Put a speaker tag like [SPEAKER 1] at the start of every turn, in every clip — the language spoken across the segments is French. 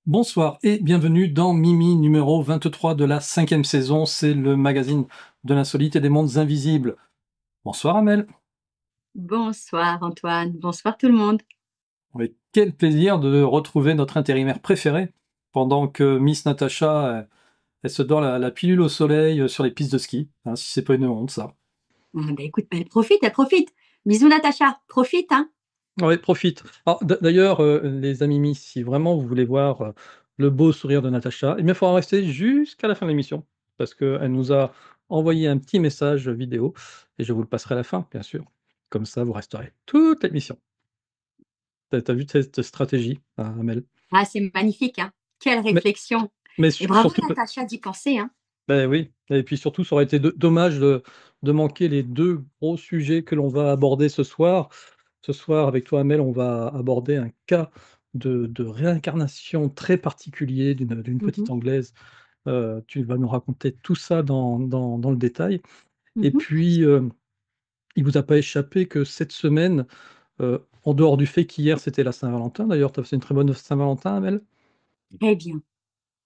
[SPEAKER 1] Bonsoir et bienvenue dans Mimi numéro 23 de la 5e saison. C'est le magazine de l'insolite et des mondes invisibles. Bonsoir Amel.
[SPEAKER 2] Bonsoir Antoine, bonsoir tout le monde.
[SPEAKER 1] Oui, quel plaisir de retrouver notre intérimaire préféré pendant que Miss Natacha, elle se dort la pilule au soleil sur les pistes de ski. Hein, si c'est pas une honte ça.
[SPEAKER 2] Écoute, elle profite, elle profite. Bisous Natacha, profite, hein.
[SPEAKER 1] Oui, profite. Alors, d'ailleurs, les amis Miss, si vraiment vous voulez voir le beau sourire de Natacha, eh bien, il faudra rester jusqu'à la fin de l'émission parce qu'elle nous a envoyé un petit message vidéo et je vous le passerai à la fin, bien sûr. Comme ça, vous resterez toute l'émission. T'as vu cette stratégie, Amel?
[SPEAKER 2] Ah, c'est magnifique, hein. Quelle
[SPEAKER 1] Mais,
[SPEAKER 2] réflexion.
[SPEAKER 1] mais
[SPEAKER 2] Et bravo
[SPEAKER 1] surtout,
[SPEAKER 2] Natacha d'y penser, hein.
[SPEAKER 1] ben oui, et puis surtout, ça aurait été dommage de manquer les deux gros sujets que l'on va aborder ce soir. Ce soir, avec toi, Amel, on va aborder un cas de réincarnation très particulier d'une petite
[SPEAKER 2] Mhm,
[SPEAKER 1] Anglaise. Tu vas nous raconter tout ça dans le détail. Et
[SPEAKER 2] mhm.
[SPEAKER 1] puis, il vous a pas échappé que cette semaine, en dehors du fait qu'hier c'était la Saint-Valentin, d'ailleurs, tu as passé une très bonne Saint-Valentin, Amel?
[SPEAKER 2] Très bien,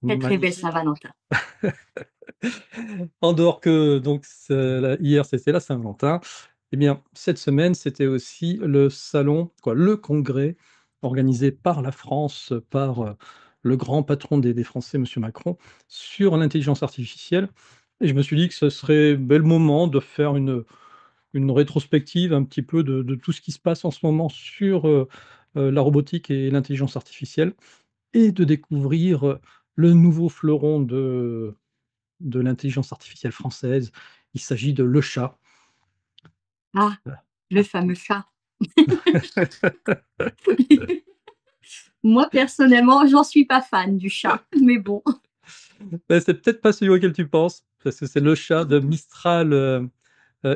[SPEAKER 2] très très belle
[SPEAKER 1] Magnifique.
[SPEAKER 2] Saint-Valentin.
[SPEAKER 1] En dehors que donc hier c'était la Saint-Valentin, eh bien cette semaine c'était aussi le salon, quoi, le congrès organisé par la France, par le grand patron des Français, Monsieur Macron, sur l'intelligence artificielle. Et je me suis dit que ce serait le moment de faire une rétrospective un petit peu de tout ce qui se passe en ce moment sur la robotique et l'intelligence artificielle et de découvrir le nouveau fleuron de l'intelligence artificielle française. Il s'agit de Le Chat.
[SPEAKER 2] Ah, le
[SPEAKER 1] Ah.
[SPEAKER 2] fameux chat. Moi personnellement, j'en suis pas fan du chat, mais bon.
[SPEAKER 1] C'est peut-être pas celui auquel tu penses, parce que c'est Le Chat de Mistral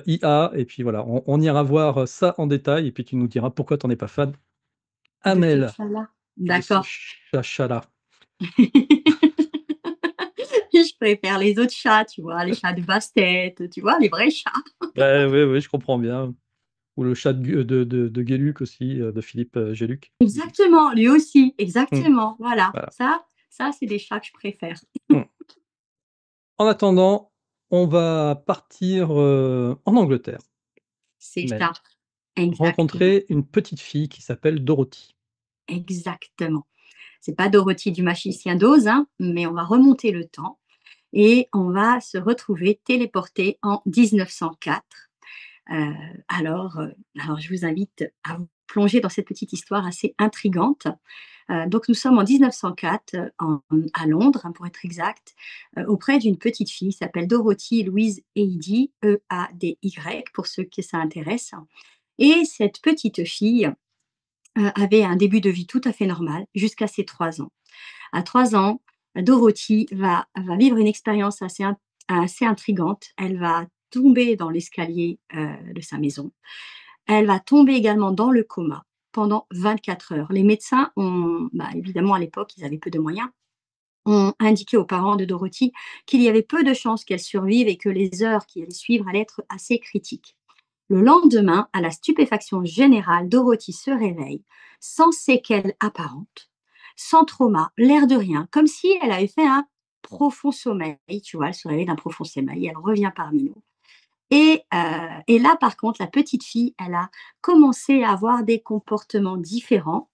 [SPEAKER 1] IA. Et puis voilà, on ira voir ça en détail, et puis tu nous diras pourquoi tu n'en es pas fan.
[SPEAKER 2] De ce
[SPEAKER 1] Amel,
[SPEAKER 2] chat-là.
[SPEAKER 1] de ce
[SPEAKER 2] D'accord.
[SPEAKER 1] chat-là.
[SPEAKER 2] Je préfère les autres chats, tu vois, les chats de basse-tête, tu vois, les vrais chats.
[SPEAKER 1] Ouais, oui, oui, je comprends bien. Ou le chat de Gueluc aussi, de Philippe Géluc.
[SPEAKER 2] Exactement, lui aussi,
[SPEAKER 1] Hmm,
[SPEAKER 2] exactement. Voilà,
[SPEAKER 1] voilà.
[SPEAKER 2] ça, c'est des chats que je préfère.
[SPEAKER 1] Hmm. En attendant, on va partir en Angleterre,
[SPEAKER 2] C'est
[SPEAKER 1] Amel,
[SPEAKER 2] ça, exactement,
[SPEAKER 1] rencontrer une petite fille qui s'appelle Dorothy.
[SPEAKER 2] exactement. C'est pas Dorothy du magicien d'Oz, hein, mais on va remonter le temps et on va se retrouver téléporté en 1904. Euh, alors, je vous invite à vous plonger dans cette petite histoire assez intrigante. Donc, nous sommes en 1904 à Londres, hein, pour être exact, auprès d'une petite fille qui s'appelle Dorothy Louise Eidy, E-A-D-Y, pour ceux que ça intéresse. Et cette petite fille avait un début de vie tout à fait normal jusqu'à ses 3 ans. À 3 ans, Dorothy va vivre une expérience assez intrigante. Elle va tomber dans l'escalier de sa maison. Elle va tomber également dans le coma pendant 24 heures. Les médecins ont, bah, évidemment à l'époque, ils avaient peu de moyens, ont indiqué aux parents de Dorothy qu'il y avait peu de chances qu'elle survive et que les heures qui allaient suivre allaient être assez critiques. Le lendemain, à la stupéfaction générale, Dorothy se réveille sans séquelles apparentes, sans trauma, l'air de rien, comme si elle avait fait un profond sommeil. Tu vois, elle se réveille d'un profond sommeil, elle revient parmi nous. Et là, par contre, la petite fille, elle a commencé à avoir des comportements différents,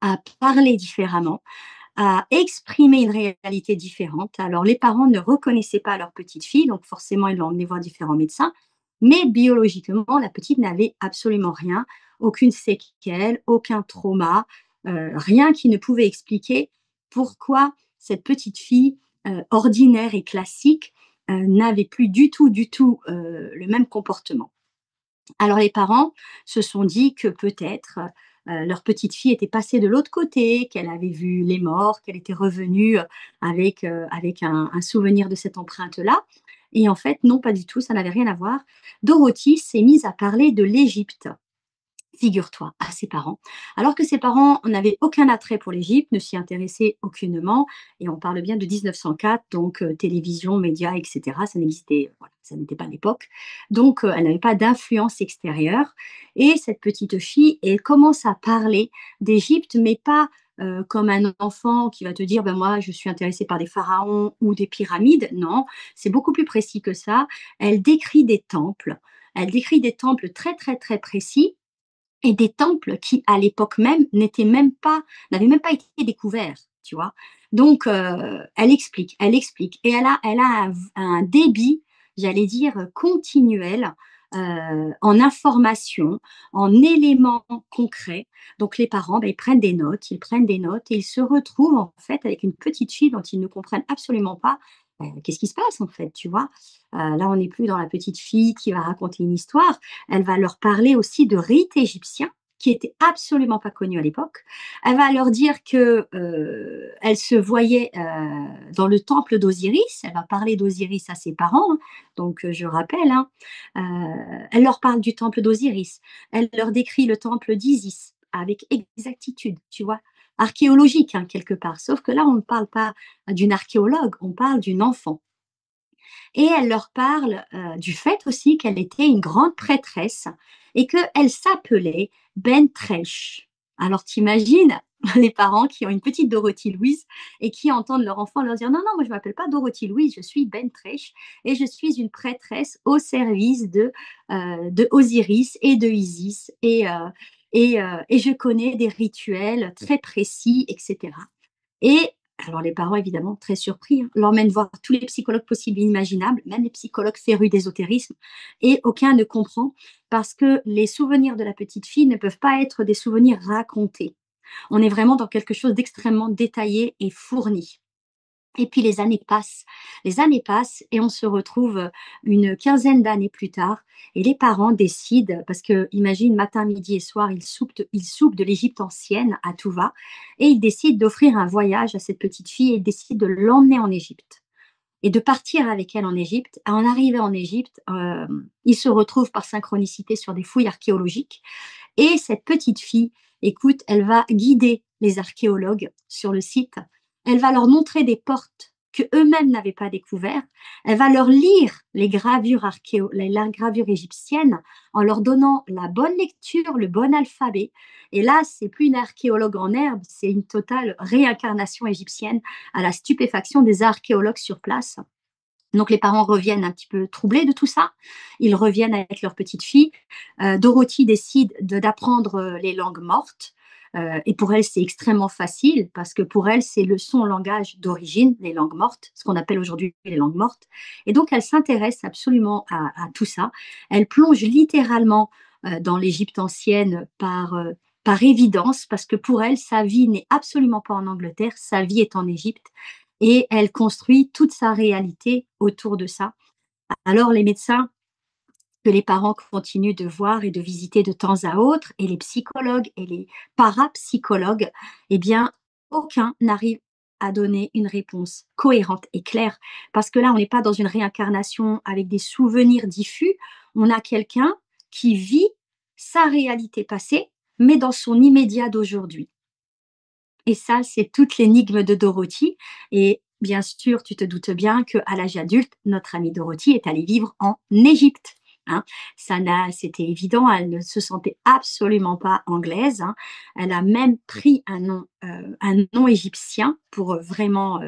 [SPEAKER 2] à parler différemment, à exprimer une réalité différente. Alors, les parents ne reconnaissaient pas leur petite fille, donc forcément, ils l'ont emmenée voir différents médecins. Mais biologiquement, la petite n'avait absolument rien, aucune séquelle, aucun trauma, rien qui ne pouvait expliquer pourquoi cette petite fille ordinaire et classique n'avait plus du tout le même comportement. Alors les parents se sont dit que peut-être leur petite fille était passée de l'autre côté, qu'elle avait vu les morts, qu'elle était revenue avec un souvenir de cette empreinte-là. Et en fait, non, pas du tout, ça n'avait rien à voir. Dorothy s'est mise à parler de l'Égypte, figure-toi, à ses parents. Alors que ses parents n'avaient aucun attrait pour l'Égypte, ne s'y intéressaient aucunement, et on parle bien de 1904, donc télévision, médias, etc., ça n'existait, voilà, ça n'était pas l'époque. Donc elle n'avait pas d'influence extérieure. Et cette petite fille, elle commence à parler d'Égypte, mais pas comme un enfant qui va te dire, ben moi, je suis intéressée par des pharaons ou des pyramides. Non, c'est beaucoup plus précis que ça. Elle décrit des temples. Elle décrit des temples très, très, très précis et des temples qui, à l'époque même, n'avaient même pas été découverts, tu vois. Donc, elle explique, et elle a un débit, j'allais dire, continuel, en information, en éléments concrets. Donc, les parents, ben, ils prennent des notes, et ils se retrouvent en fait avec une petite fille dont ils ne comprennent absolument pas. Qu'est-ce qui se passe en fait, tu vois. Là, on n'est plus dans la petite fille qui va raconter une histoire. Elle va leur parler aussi de rites égyptiens qui étaient absolument pas connus à l'époque. Elle va leur dire que elle se voyait dans le temple d'Osiris. Elle va parler d'Osiris à ses parents. Hein. Donc, je rappelle, hein, elle leur parle du temple d'Osiris. Elle leur décrit le temple d'Isis avec exactitude, tu vois, archéologique hein, quelque part. Sauf que là, on ne parle pas d'une archéologue, on parle d'une enfant. Et elle leur parle du fait aussi qu'elle était une grande prêtresse et qu'elle s'appelait Bentrèche. Alors t'imagines les parents qui ont une petite Dorothy Louise et qui entendent leur enfant leur dire non, non, moi je ne m'appelle pas Dorothy Louise, je suis Bentrèche et je suis une prêtresse au service de Osiris et de Isis et je connais des rituels très précis, etc. Et alors les parents, évidemment, très surpris, hein, l'emmènent voir tous les psychologues possibles et imaginables, même les psychologues férus d'ésotérisme, et aucun ne comprend parce que les souvenirs de la petite fille ne peuvent pas être des souvenirs racontés. On est vraiment dans quelque chose d'extrêmement détaillé et fourni. Et puis les années passent et on se retrouve une quinzaine d'années plus tard et les parents décident, parce que imagine matin, midi et soir, ils soupent de l'Égypte ancienne à tout va et ils décident d'offrir un voyage à cette petite fille et ils décident de l'emmener en Égypte et de partir avec elle en Égypte. En arrivant en Égypte, ils se retrouvent par synchronicité sur des fouilles archéologiques et cette petite fille, écoute, elle va guider les archéologues sur le site. Elle va leur montrer des portes que eux-mêmes n'avaient pas découvertes. Elle va leur lire les gravures égyptiennes en leur donnant la bonne lecture, le bon alphabet. Et là, c'est plus une archéologue en herbe, c'est une totale réincarnation égyptienne à la stupéfaction des archéologues sur place. Donc les parents reviennent un petit peu troublés de tout ça. Ils reviennent avec leur petite fille. Dorothy décide d'apprendre les langues mortes. Et pour elle, c'est extrêmement facile parce que pour elle, c'est son langage d'origine, les langues mortes, ce qu'on appelle aujourd'hui les langues mortes. Et donc, elle s'intéresse absolument à tout ça. Elle plonge littéralement dans l'Égypte ancienne par évidence parce que pour elle, sa vie n'est absolument pas en Angleterre, sa vie est en Égypte et elle construit toute sa réalité autour de ça. Alors les médecins que les parents continuent de voir et de visiter de temps à autre, et les psychologues et les parapsychologues, eh bien, aucun n'arrive à donner une réponse cohérente et claire, parce que là, on n'est pas dans une réincarnation avec des souvenirs diffus, on a quelqu'un qui vit sa réalité passée, mais dans son immédiat d'aujourd'hui. Et ça, c'est toute l'énigme de Dorothy. Et bien sûr, tu te doutes bien qu'à l'âge adulte, notre amie Dorothy est allée vivre en Égypte. Hein. C'était évident, elle ne se sentait absolument pas anglaise. Hein. Elle a même pris un nom égyptien pour vraiment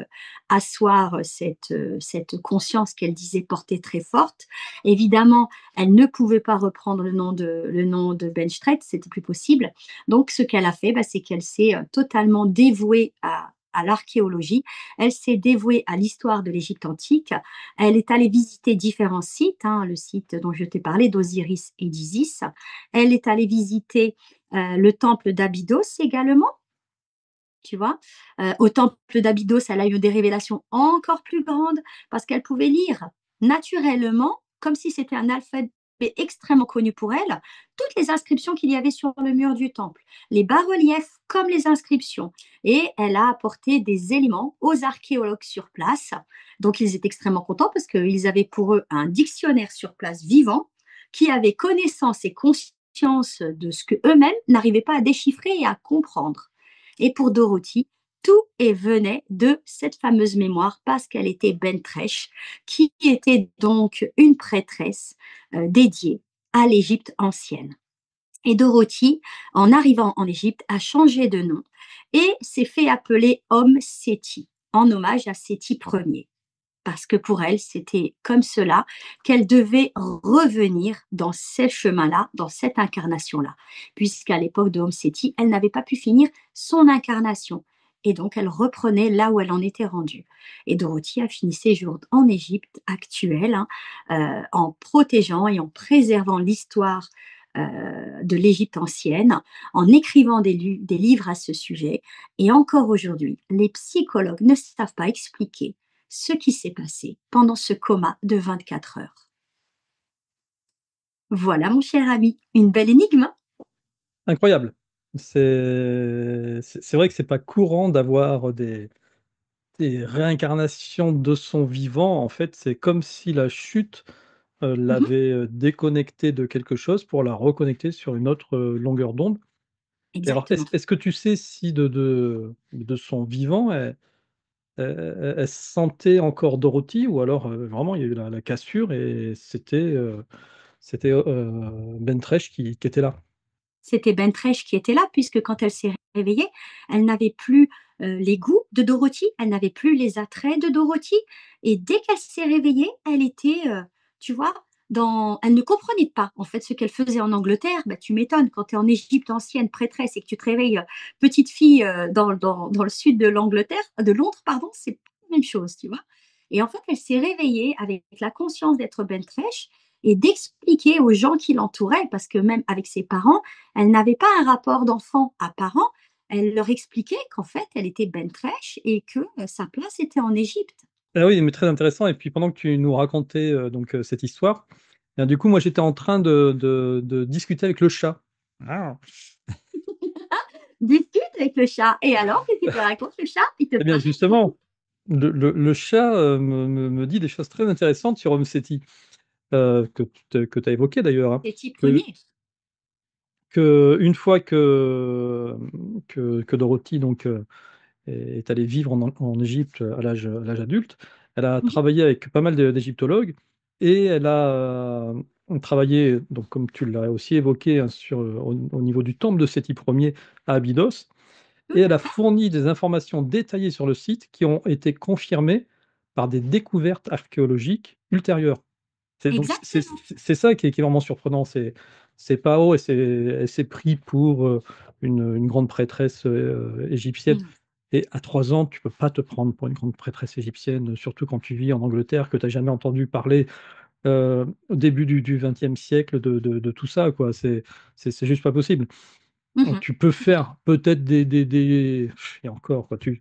[SPEAKER 2] asseoir cette conscience qu'elle disait porter très forte. Évidemment, elle ne pouvait pas reprendre le nom de Benstret, c'était plus possible. Donc, ce qu'elle a fait, bah, c'est qu'elle s'est totalement dévouée à l'archéologie, elle s'est dévouée à l'histoire de l'Égypte antique, elle est allée visiter différents sites, hein, le site dont je t'ai parlé d'Osiris et d'Isis, elle est allée visiter le temple d'Abydos également, tu vois. Au temple d'Abydos, elle a eu des révélations encore plus grandes parce qu'elle pouvait lire naturellement, comme si c'était un alphabet extrêmement connu pour elle, toutes les inscriptions qu'il y avait sur le mur du temple, les bas-reliefs comme les inscriptions. Et elle a apporté des éléments aux archéologues sur place. Donc, ils étaient extrêmement contents parce qu'ils avaient pour eux un dictionnaire sur place vivant qui avait connaissance et conscience de ce que eux-mêmes n'arrivaient pas à déchiffrer et à comprendre. Et pour Dorothy, tout venait de cette fameuse mémoire parce qu'elle était Bentrèche, qui était donc une prêtresse dédiée à l'Égypte ancienne. Et Dorothy, en arrivant en Égypte, a changé de nom et s'est fait appeler Om Seti, en hommage à Séti Ier. Parce que pour elle, c'était comme cela qu'elle devait revenir dans ce chemin-là, dans cette incarnation-là, puisqu'à l'époque de Om Seti, elle n'avait pas pu finir son incarnation. Et donc, elle reprenait là où elle en était rendue. Et Dorothy a fini ses jours en Égypte actuelle, hein, en protégeant et en préservant l'histoire de l'Égypte ancienne, en écrivant des livres à ce sujet. Et encore aujourd'hui, les psychologues ne savent pas expliquer ce qui s'est passé pendant ce coma de 24 heures. Voilà, mon cher ami, une belle énigme.
[SPEAKER 1] Incroyable. C'est vrai que c'est pas courant d'avoir des réincarnations de son vivant. En fait, c'est comme si la chute,
[SPEAKER 2] Mhm,
[SPEAKER 1] l'avait, déconnectée de quelque chose pour la reconnecter sur une autre, longueur d'onde. Et alors,
[SPEAKER 2] exactement.
[SPEAKER 1] est-ce que tu sais si de son vivant, elle sentait encore Dorothy ou alors, vraiment il y a eu la cassure et c'était, Bentrèche qui était là?
[SPEAKER 2] C'était Bentrèche qui était là, puisque quand elle s'est réveillée, elle n'avait plus les goûts de Dorothy, elle n'avait plus les attraits de Dorothy. Et dès qu'elle s'est réveillée, elle était, tu vois, elle ne comprenait pas en fait ce qu'elle faisait en Angleterre. Bah, tu m'étonnes, quand tu es en Égypte ancienne, prêtresse, et que tu te réveilles petite fille dans le sud de l'Angleterre, de Londres, pardon, c'est pas la même chose, tu vois. Et en fait, elle s'est réveillée avec la conscience d'être Bentrèche et d'expliquer aux gens qui l'entouraient, parce que même avec ses parents, elle n'avait pas un rapport d'enfant à parent. Elle leur expliquait qu'en fait, elle était Bentrèche et que sa place était en Égypte.
[SPEAKER 1] Ah oui, mais très intéressant et puis pendant que tu nous racontais, cette histoire, bien du coup, moi, j'étais en train de discuter avec le chat. Ah!
[SPEAKER 2] Discute avec le chat. Et alors, qu'est-ce qu'il te raconte, le chat? Il te
[SPEAKER 1] Eh bien,
[SPEAKER 2] parle?
[SPEAKER 1] justement, le chat, me dit des choses très intéressantes sur Om Seti, que tu as évoquées d'ailleurs, hein.
[SPEAKER 2] C'est qui
[SPEAKER 1] Que
[SPEAKER 2] premier?
[SPEAKER 1] qu'une fois que Dorothy donc, est allée vivre en Égypte à l'âge adulte. Elle a
[SPEAKER 2] Mhm,
[SPEAKER 1] travaillé avec pas mal d'égyptologues et elle a, travaillé, donc comme tu l'as aussi évoqué, hein, au niveau du temple de Séti Ier à Abydos
[SPEAKER 2] tout
[SPEAKER 1] et elle
[SPEAKER 2] à
[SPEAKER 1] a
[SPEAKER 2] fait.
[SPEAKER 1] fourni des informations détaillées sur le site qui ont été confirmées par des découvertes archéologiques ultérieures. C'est donc
[SPEAKER 2] Exactement.
[SPEAKER 1] c'est ça qui est vraiment surprenant. C'est pas haut et elle s'est pris pour, une grande prêtresse, égyptienne
[SPEAKER 2] Mhm.
[SPEAKER 1] et à 3 ans, tu peux pas te prendre pour une grande prêtresse égyptienne, surtout quand tu vis en Angleterre, que tu as jamais entendu parler, au début du XXe siècle de tout ça, quoi. C'est juste pas possible. Donc
[SPEAKER 2] Mhm.
[SPEAKER 1] tu peux faire peut-être des et encore, quoi, tu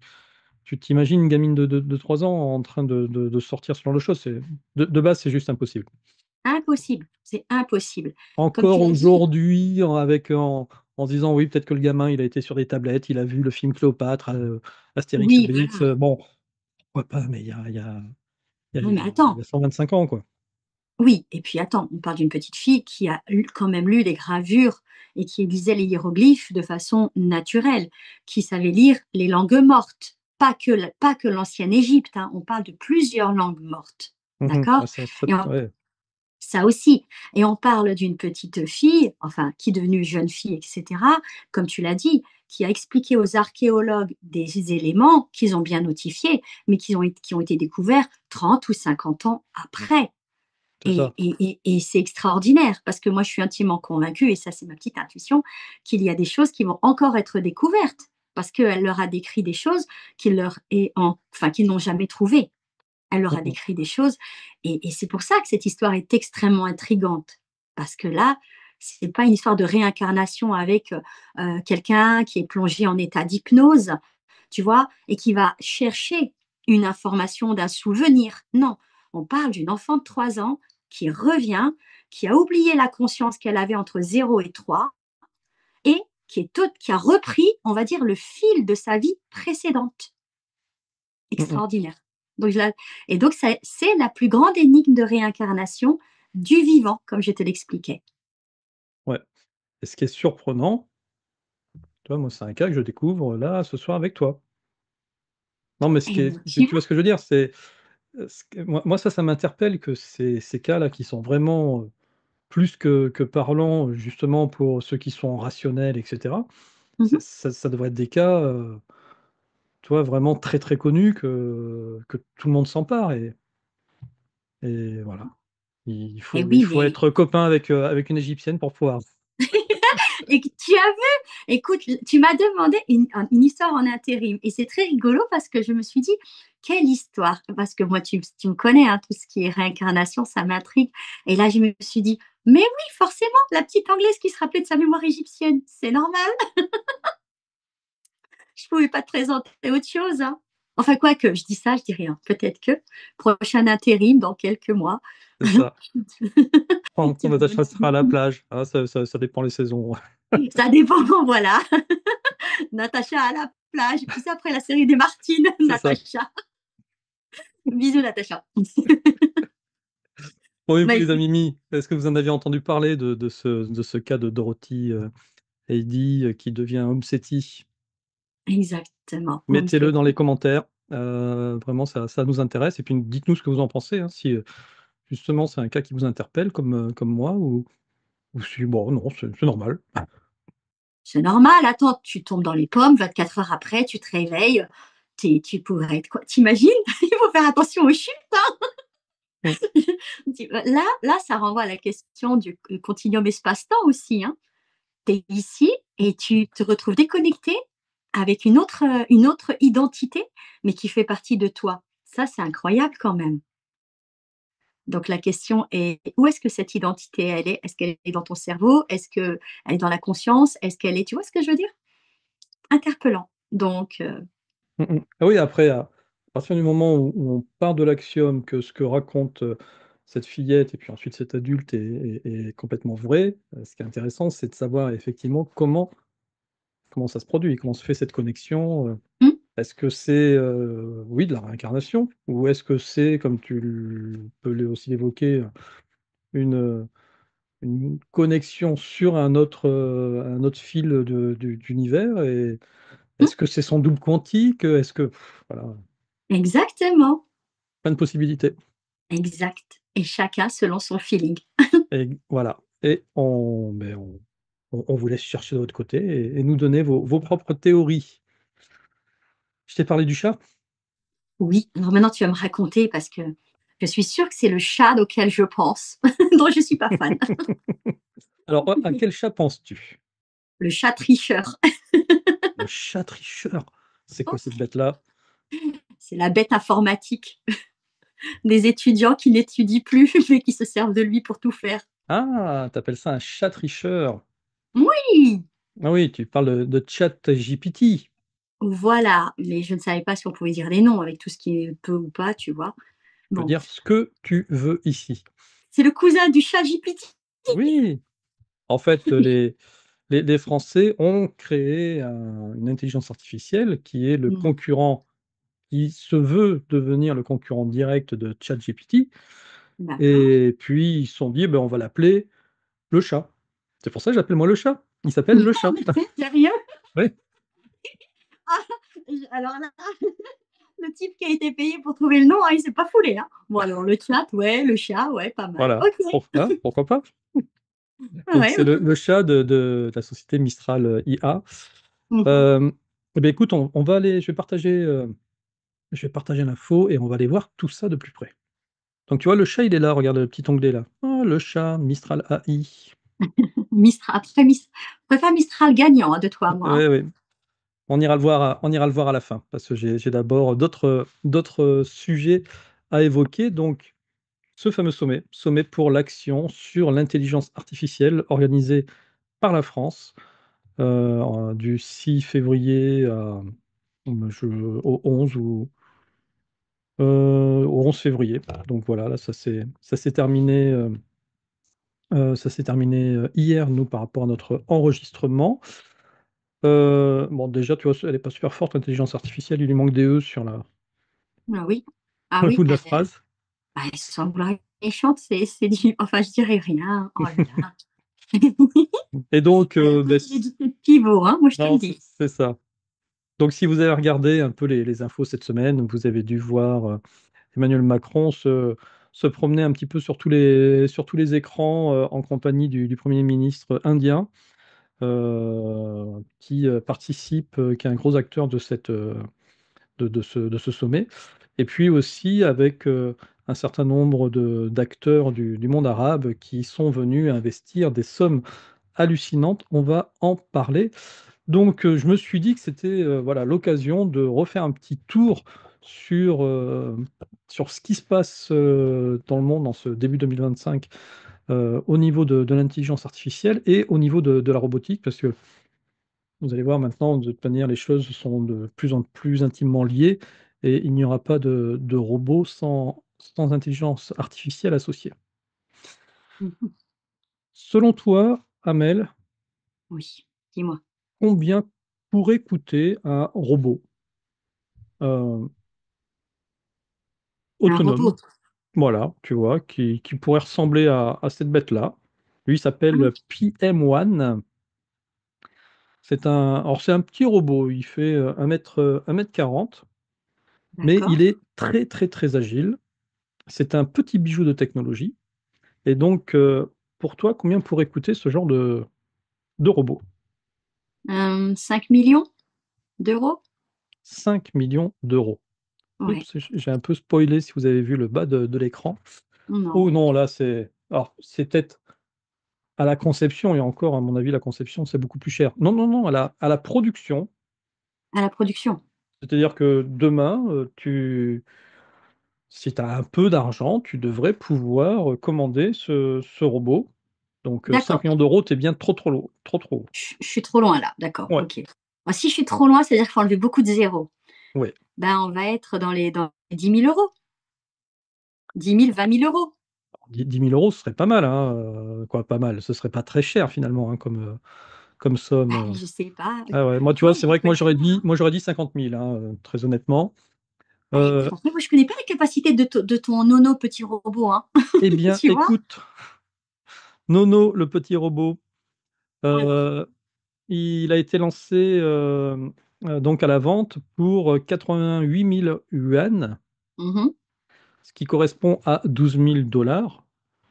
[SPEAKER 1] t'imagines une gamine de 3 ans en train de sortir ce genre de choses, c'est de base, c'est juste impossible.
[SPEAKER 2] Impossible. C'est impossible. Comme tu
[SPEAKER 1] Encore
[SPEAKER 2] l'as dit,
[SPEAKER 1] aujourd'hui, en se disant: «Oui, peut-être que le gamin, il a été sur des tablettes, il a vu le film Cléopâtre, Astérix,
[SPEAKER 2] oui,
[SPEAKER 1] Obélix»,
[SPEAKER 2] voilà.
[SPEAKER 1] bon, pourquoi pas, mais
[SPEAKER 2] Non, mais
[SPEAKER 1] il y
[SPEAKER 2] attends.
[SPEAKER 1] a 125 ans, quoi.
[SPEAKER 2] Oui, et puis attends, on parle d'une petite fille qui a quand même lu les gravures et qui lisait les hiéroglyphes de façon naturelle, qui savait lire les langues mortes, pas que l'ancienne Égypte, hein, on parle de plusieurs langues mortes,
[SPEAKER 1] Mmh. Ouais,
[SPEAKER 2] d'accord?
[SPEAKER 1] ça
[SPEAKER 2] Et
[SPEAKER 1] ouais.
[SPEAKER 2] ça aussi. Et on parle d'une petite fille, enfin, qui est devenue jeune fille, etc., comme tu l'as dit, qui a expliqué aux archéologues des éléments qu'ils ont bien notifiés, mais qui ont été découverts 30 ou 50 ans après.
[SPEAKER 1] C'est ça.
[SPEAKER 2] Et c'est extraordinaire parce que moi, je suis intimement convaincue, et ça, c'est ma petite intuition, qu'il y a des choses qui vont encore être découvertes parce qu'elle leur a décrit des choses qu'ils n'ont jamais trouvées. Elle leur
[SPEAKER 1] Mmh
[SPEAKER 2] a
[SPEAKER 1] mh.
[SPEAKER 2] décrit des choses, et c'est pour ça que cette histoire est extrêmement intrigante parce que là, c'est pas une histoire de réincarnation avec quelqu'un qui est plongé en état d'hypnose, tu vois, et qui va chercher une information d'un souvenir. Non, on parle d'une enfant de 3 ans qui revient, qui a oublié la conscience qu'elle avait entre 0 et 3 et qui a repris, on va dire, le fil de sa vie précédente.
[SPEAKER 1] Mmh mh.
[SPEAKER 2] Extraordinaire. Donc, et donc, c'est la plus grande énigme de réincarnation du vivant, comme je te l'expliquais.
[SPEAKER 1] Ouais et ce qui est surprenant, tu vois, moi, c'est un cas que je découvre là, ce soir avec toi. Non, mais ce qui est tu vois
[SPEAKER 2] Effectivement.
[SPEAKER 1] ce que je veux dire? C'est, ce que moi ça m'interpelle que ces cas-là qui sont vraiment, plus que parlants, justement pour ceux qui sont rationnels et cetera.
[SPEAKER 2] Mmh.
[SPEAKER 1] Ça devrait être des cas, tu vois, vraiment très, très connus que tout le monde s'empare et voilà.
[SPEAKER 2] Et
[SPEAKER 1] Il
[SPEAKER 2] oui,
[SPEAKER 1] faut
[SPEAKER 2] mais
[SPEAKER 1] être copain avec une Égyptienne pour pouvoir.
[SPEAKER 2] et que tu as vu? Écoute, tu m'as demandé une histoire en intérim et c'est très rigolo parce que je me suis dit: «Quelle histoire?» Parce que moi, tu me connais, hein, tout ce qui est réincarnation, ça m'intrigue et là, je me suis dit: «Mais oui, forcément, la petite Anglaise qui se rappelait de sa mémoire égyptienne, c'est normal, je pouvais pas te présenter autre chose, hein». Enfin quoique, je dis ça, je dis rien. Peut-être que prochain intérim dans quelques mois,
[SPEAKER 1] C'est ça.
[SPEAKER 2] tu
[SPEAKER 1] Quand
[SPEAKER 2] me
[SPEAKER 1] Natacha
[SPEAKER 2] donnes
[SPEAKER 1] sera à la plage. Ah, ça dépend les saisons.
[SPEAKER 2] ça dépend, voilà. Natacha à la plage. Tu sais, après la série des Martines,
[SPEAKER 1] C'est ça.
[SPEAKER 2] Natacha. Bisous, Natacha.
[SPEAKER 1] Bon, et vous,
[SPEAKER 2] Bah,
[SPEAKER 1] les
[SPEAKER 2] écoute,
[SPEAKER 1] amis Mimi, est-ce que vous en avez entendu parler de ce cas de Dorothy Heidi qui devient Homme Seti?
[SPEAKER 2] exactement, home
[SPEAKER 1] Mettez-le dans les
[SPEAKER 2] setting.
[SPEAKER 1] commentaires. Vraiment, ça nous intéresse. Et puis, dites-nous ce que vous en pensez, hein, si justement c'est un cas qui vous interpelle comme moi, ou si, bon, non, c'est normal.
[SPEAKER 2] C'est normal, attends, tu tombes dans les pommes, 24 heures après, tu te réveilles, tu pourrais être quoi? T'imagines? Il faut faire attention aux chutes.
[SPEAKER 1] Mm,
[SPEAKER 2] Là, ça renvoie à la question du continuum espace-temps aussi, hein. Tu es ici et tu te retrouves déconnecté avec une autre identité, mais qui fait partie de toi. Ça, c'est incroyable quand même. Donc la question est, où est-ce que cette identité, elle est? Est-ce qu'elle est dans ton cerveau? Est-ce qu'elle est dans la conscience? Est-ce qu'elle est, tu vois ce que je veux dire? Interpellant. Donc,
[SPEAKER 1] Ah oui, après, à partir du moment où on part de l'axiome que ce que raconte cette fillette et puis ensuite cet adulte est complètement vrai, ce qui est intéressant, c'est de savoir effectivement comment ça se produit, comment se fait cette connexion.
[SPEAKER 2] mmh,
[SPEAKER 1] Est-ce que c'est, oui, de la réincarnation? Ou est-ce que c'est, comme peux aussi l'évoquer, une connexion sur un autre fil d'univers? Et
[SPEAKER 2] mmh,
[SPEAKER 1] est-ce que c'est son double quantique? Est-ce que voilà,
[SPEAKER 2] exactement,
[SPEAKER 1] plein de possibilités.
[SPEAKER 2] exact. Et chacun selon son feeling.
[SPEAKER 1] Et voilà, et on vous laisse chercher de votre côté et nous donner vos propres théories. Je t'ai parlé du chat?
[SPEAKER 2] Oui, alors maintenant tu vas me raconter parce que je suis sûre que c'est le chat auquel je pense, dont je suis pas fan.
[SPEAKER 1] Alors, à quel chat penses-tu?
[SPEAKER 2] Le chat tricheur.
[SPEAKER 1] Le chat tricheur? C'est quoi cette bête-là?
[SPEAKER 2] C'est la bête informatique des étudiants qui n'étudient plus, mais qui se servent de lui pour tout faire.
[SPEAKER 1] Ah! Tu appelles ça un chat tricheur?
[SPEAKER 2] Oui!
[SPEAKER 1] Ah oui, tu parles de ChatGPT.
[SPEAKER 2] Voilà, mais je ne savais pas si on pouvait dire les noms avec tout ce qui est peu ou pas, tu vois?
[SPEAKER 1] Tu peux
[SPEAKER 2] Bon,
[SPEAKER 1] dire ce que tu veux ici.
[SPEAKER 2] c'est le cousin du chat GPT.
[SPEAKER 1] Oui! En fait, les Français ont créé une intelligence artificielle qui est le
[SPEAKER 2] Mmh,
[SPEAKER 1] concurrent, qui se veut devenir le concurrent direct de ChatGPT.
[SPEAKER 2] d'accord.
[SPEAKER 1] Et puis ils se sont dit: «Ben, on va l'appeler le chat». C'est pour ça que j'appelle moi le chat. Il s'appelle le chat.
[SPEAKER 2] Sérieux?
[SPEAKER 1] Oui,
[SPEAKER 2] Ah, alors là, le type qui a été payé pour trouver le nom, hein, il s'est pas foulé, hein. Bon alors le chat, ouais, le chat, ouais, pas mal.
[SPEAKER 1] voilà.
[SPEAKER 2] OK,
[SPEAKER 1] Pourquoi pas? Donc
[SPEAKER 2] ouais.
[SPEAKER 1] c'est le chat de la société Mistral, IA.
[SPEAKER 2] Mmh.
[SPEAKER 1] Hem, et beh, écoute, on va aller je vais partager l'info et on va aller voir tout ça de plus près. Donc tu vois, le chat, il est là, regarde le petit onglet là. Oh, le chat Mistral AI.
[SPEAKER 2] Mistral, après je préfère Mistral gagnant, hein, de toi à moi, hein.
[SPEAKER 1] Oui, oui. On ira le voir à la fin parce que j'ai d'abord d'autres sujets à évoquer. Donc ce fameux sommet pour l'action sur l'intelligence artificielle organisé par la France, du 6 février au 11 au 11 février. Donc voilà, là ça s'est terminé, hier, nous, par rapport à notre enregistrement. Bon, déjà, tu vois, elle est pas super forte l'intelligence artificielle, il lui manque des E sur
[SPEAKER 2] Ah oui. Ah
[SPEAKER 1] sur le
[SPEAKER 2] oui,
[SPEAKER 1] bout de la phrase.
[SPEAKER 2] bah, sans vouloir être méchante, c'est du enfin je dirais rien. Oh là là.
[SPEAKER 1] Et donc,
[SPEAKER 2] Elle a pas d'hérédité de pivot, hein, moi je te le
[SPEAKER 1] non, c'est
[SPEAKER 2] dis.
[SPEAKER 1] c'est ça. Donc si vous avez regardé un peu les infos cette semaine, vous avez dû voir, Emmanuel Macron se promener un petit peu sur tous les écrans, en compagnie du 1er ministre indien. qui participe, qui est un gros acteur de de ce sommet. Et puis aussi avec un certain nombre d'acteurs du monde arabe qui sont venus investir des sommes hallucinantes. On va en parler. Donc, je me suis dit que c'était voilà, l'occasion de refaire un petit tour sur, sur ce qui se passe dans le monde en ce début 2025 au niveau de l'intelligence artificielle et au niveau de la robotique, parce que vous allez voir maintenant, de toute manière, les choses sont de plus en plus intimement liées et il n'y aura pas de robots sans intelligence artificielle associée.
[SPEAKER 2] Mmh.
[SPEAKER 1] Selon toi, Amel,
[SPEAKER 2] Oui, dis-moi.
[SPEAKER 1] combien pourrait coûter un robot euh,
[SPEAKER 2] Un
[SPEAKER 1] autonome?
[SPEAKER 2] robot?
[SPEAKER 1] Voilà, tu vois, qui pourrait ressembler à cette bête-là. Lui, il
[SPEAKER 2] Ah,
[SPEAKER 1] s'appelle PM1. Alors c'est un petit robot, il fait 1 mètre 40, mais
[SPEAKER 2] d'accord.
[SPEAKER 1] il est très très très agile. C'est un petit bijou de technologie. Et donc, pour toi, combien pourrait coûter ce genre de robot?
[SPEAKER 2] 5 millions d'euros?
[SPEAKER 1] 5 millions d'euros.
[SPEAKER 2] Ouais.
[SPEAKER 1] Oups, j'ai un peu spoilé si vous avez vu le bas de l'écran.
[SPEAKER 2] Non.
[SPEAKER 1] Oh non, là, c'est. Alors, c'est peut-être à la conception, et encore, à mon avis, la conception, c'est beaucoup plus cher. Non, non, non, à la production.
[SPEAKER 2] À la production?
[SPEAKER 1] C'est-à-dire que demain, si tu as un peu d'argent, tu devrais pouvoir commander ce robot. Donc, 5
[SPEAKER 2] D'accord.
[SPEAKER 1] millions d'euros, t'es bien trop, trop lourd. Trop, trop haut.
[SPEAKER 2] Je suis trop loin là, d'accord,
[SPEAKER 1] Ouais,
[SPEAKER 2] OK. Bah, si je suis trop loin, c'est-à-dire qu'il faut enlever beaucoup de zéros.
[SPEAKER 1] ouais.
[SPEAKER 2] Ben, on va être dans les 10 000 euros. 10 000, 20 000 euros.
[SPEAKER 1] 10 000 euros, ce serait pas mal, hein, quoi, pas mal. Ce serait pas très cher finalement, hein, comme somme.
[SPEAKER 2] Ben, je sais pas,
[SPEAKER 1] Ah ouais, moi, tu vois,
[SPEAKER 2] toi,
[SPEAKER 1] c'est
[SPEAKER 2] il
[SPEAKER 1] vrai que
[SPEAKER 2] faut être fort, hein.
[SPEAKER 1] moi, j'aurais dit 50 000, hein, très honnêtement.
[SPEAKER 2] Bah, écoute,
[SPEAKER 1] Euh,
[SPEAKER 2] après, moi, je connais pas la capacité de ton nono petit robot, hein.
[SPEAKER 1] eh bien,
[SPEAKER 2] Tu vois?
[SPEAKER 1] écoute, Nono, le petit robot,
[SPEAKER 2] Alors.
[SPEAKER 1] euh, il a été lancé donc à la vente pour 88 000 yuan,
[SPEAKER 2] Mmh.
[SPEAKER 1] ce qui correspond à 12 000 $. Donc,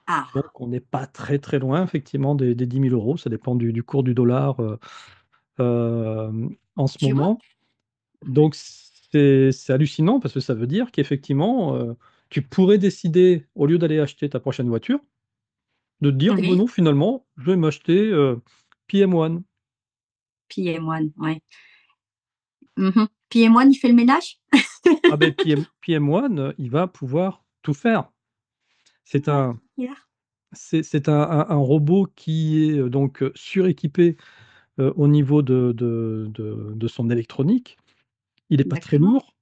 [SPEAKER 2] Ah,
[SPEAKER 1] on n'est pas très très loin, effectivement, des 10 000 euros. Ça dépend du cours du dollar en ce
[SPEAKER 2] tu vois?
[SPEAKER 1] moment. Donc, c'est hallucinant parce que ça veut dire qu'effectivement, tu pourrais décider, au lieu d'aller acheter ta prochaine voiture, de te dire, oh ben
[SPEAKER 2] Oui,
[SPEAKER 1] non, finalement, je vais m'acheter PM1.
[SPEAKER 2] PM1, ouais. Mmh. PM1, il fait le ménage?
[SPEAKER 1] Ah ben PM1, il va pouvoir tout faire. C'est
[SPEAKER 2] Ouais,
[SPEAKER 1] un,
[SPEAKER 2] hier.
[SPEAKER 1] c'est un robot qui est donc suréquipé au niveau de son électronique. Il n'est pas très
[SPEAKER 2] D'accord.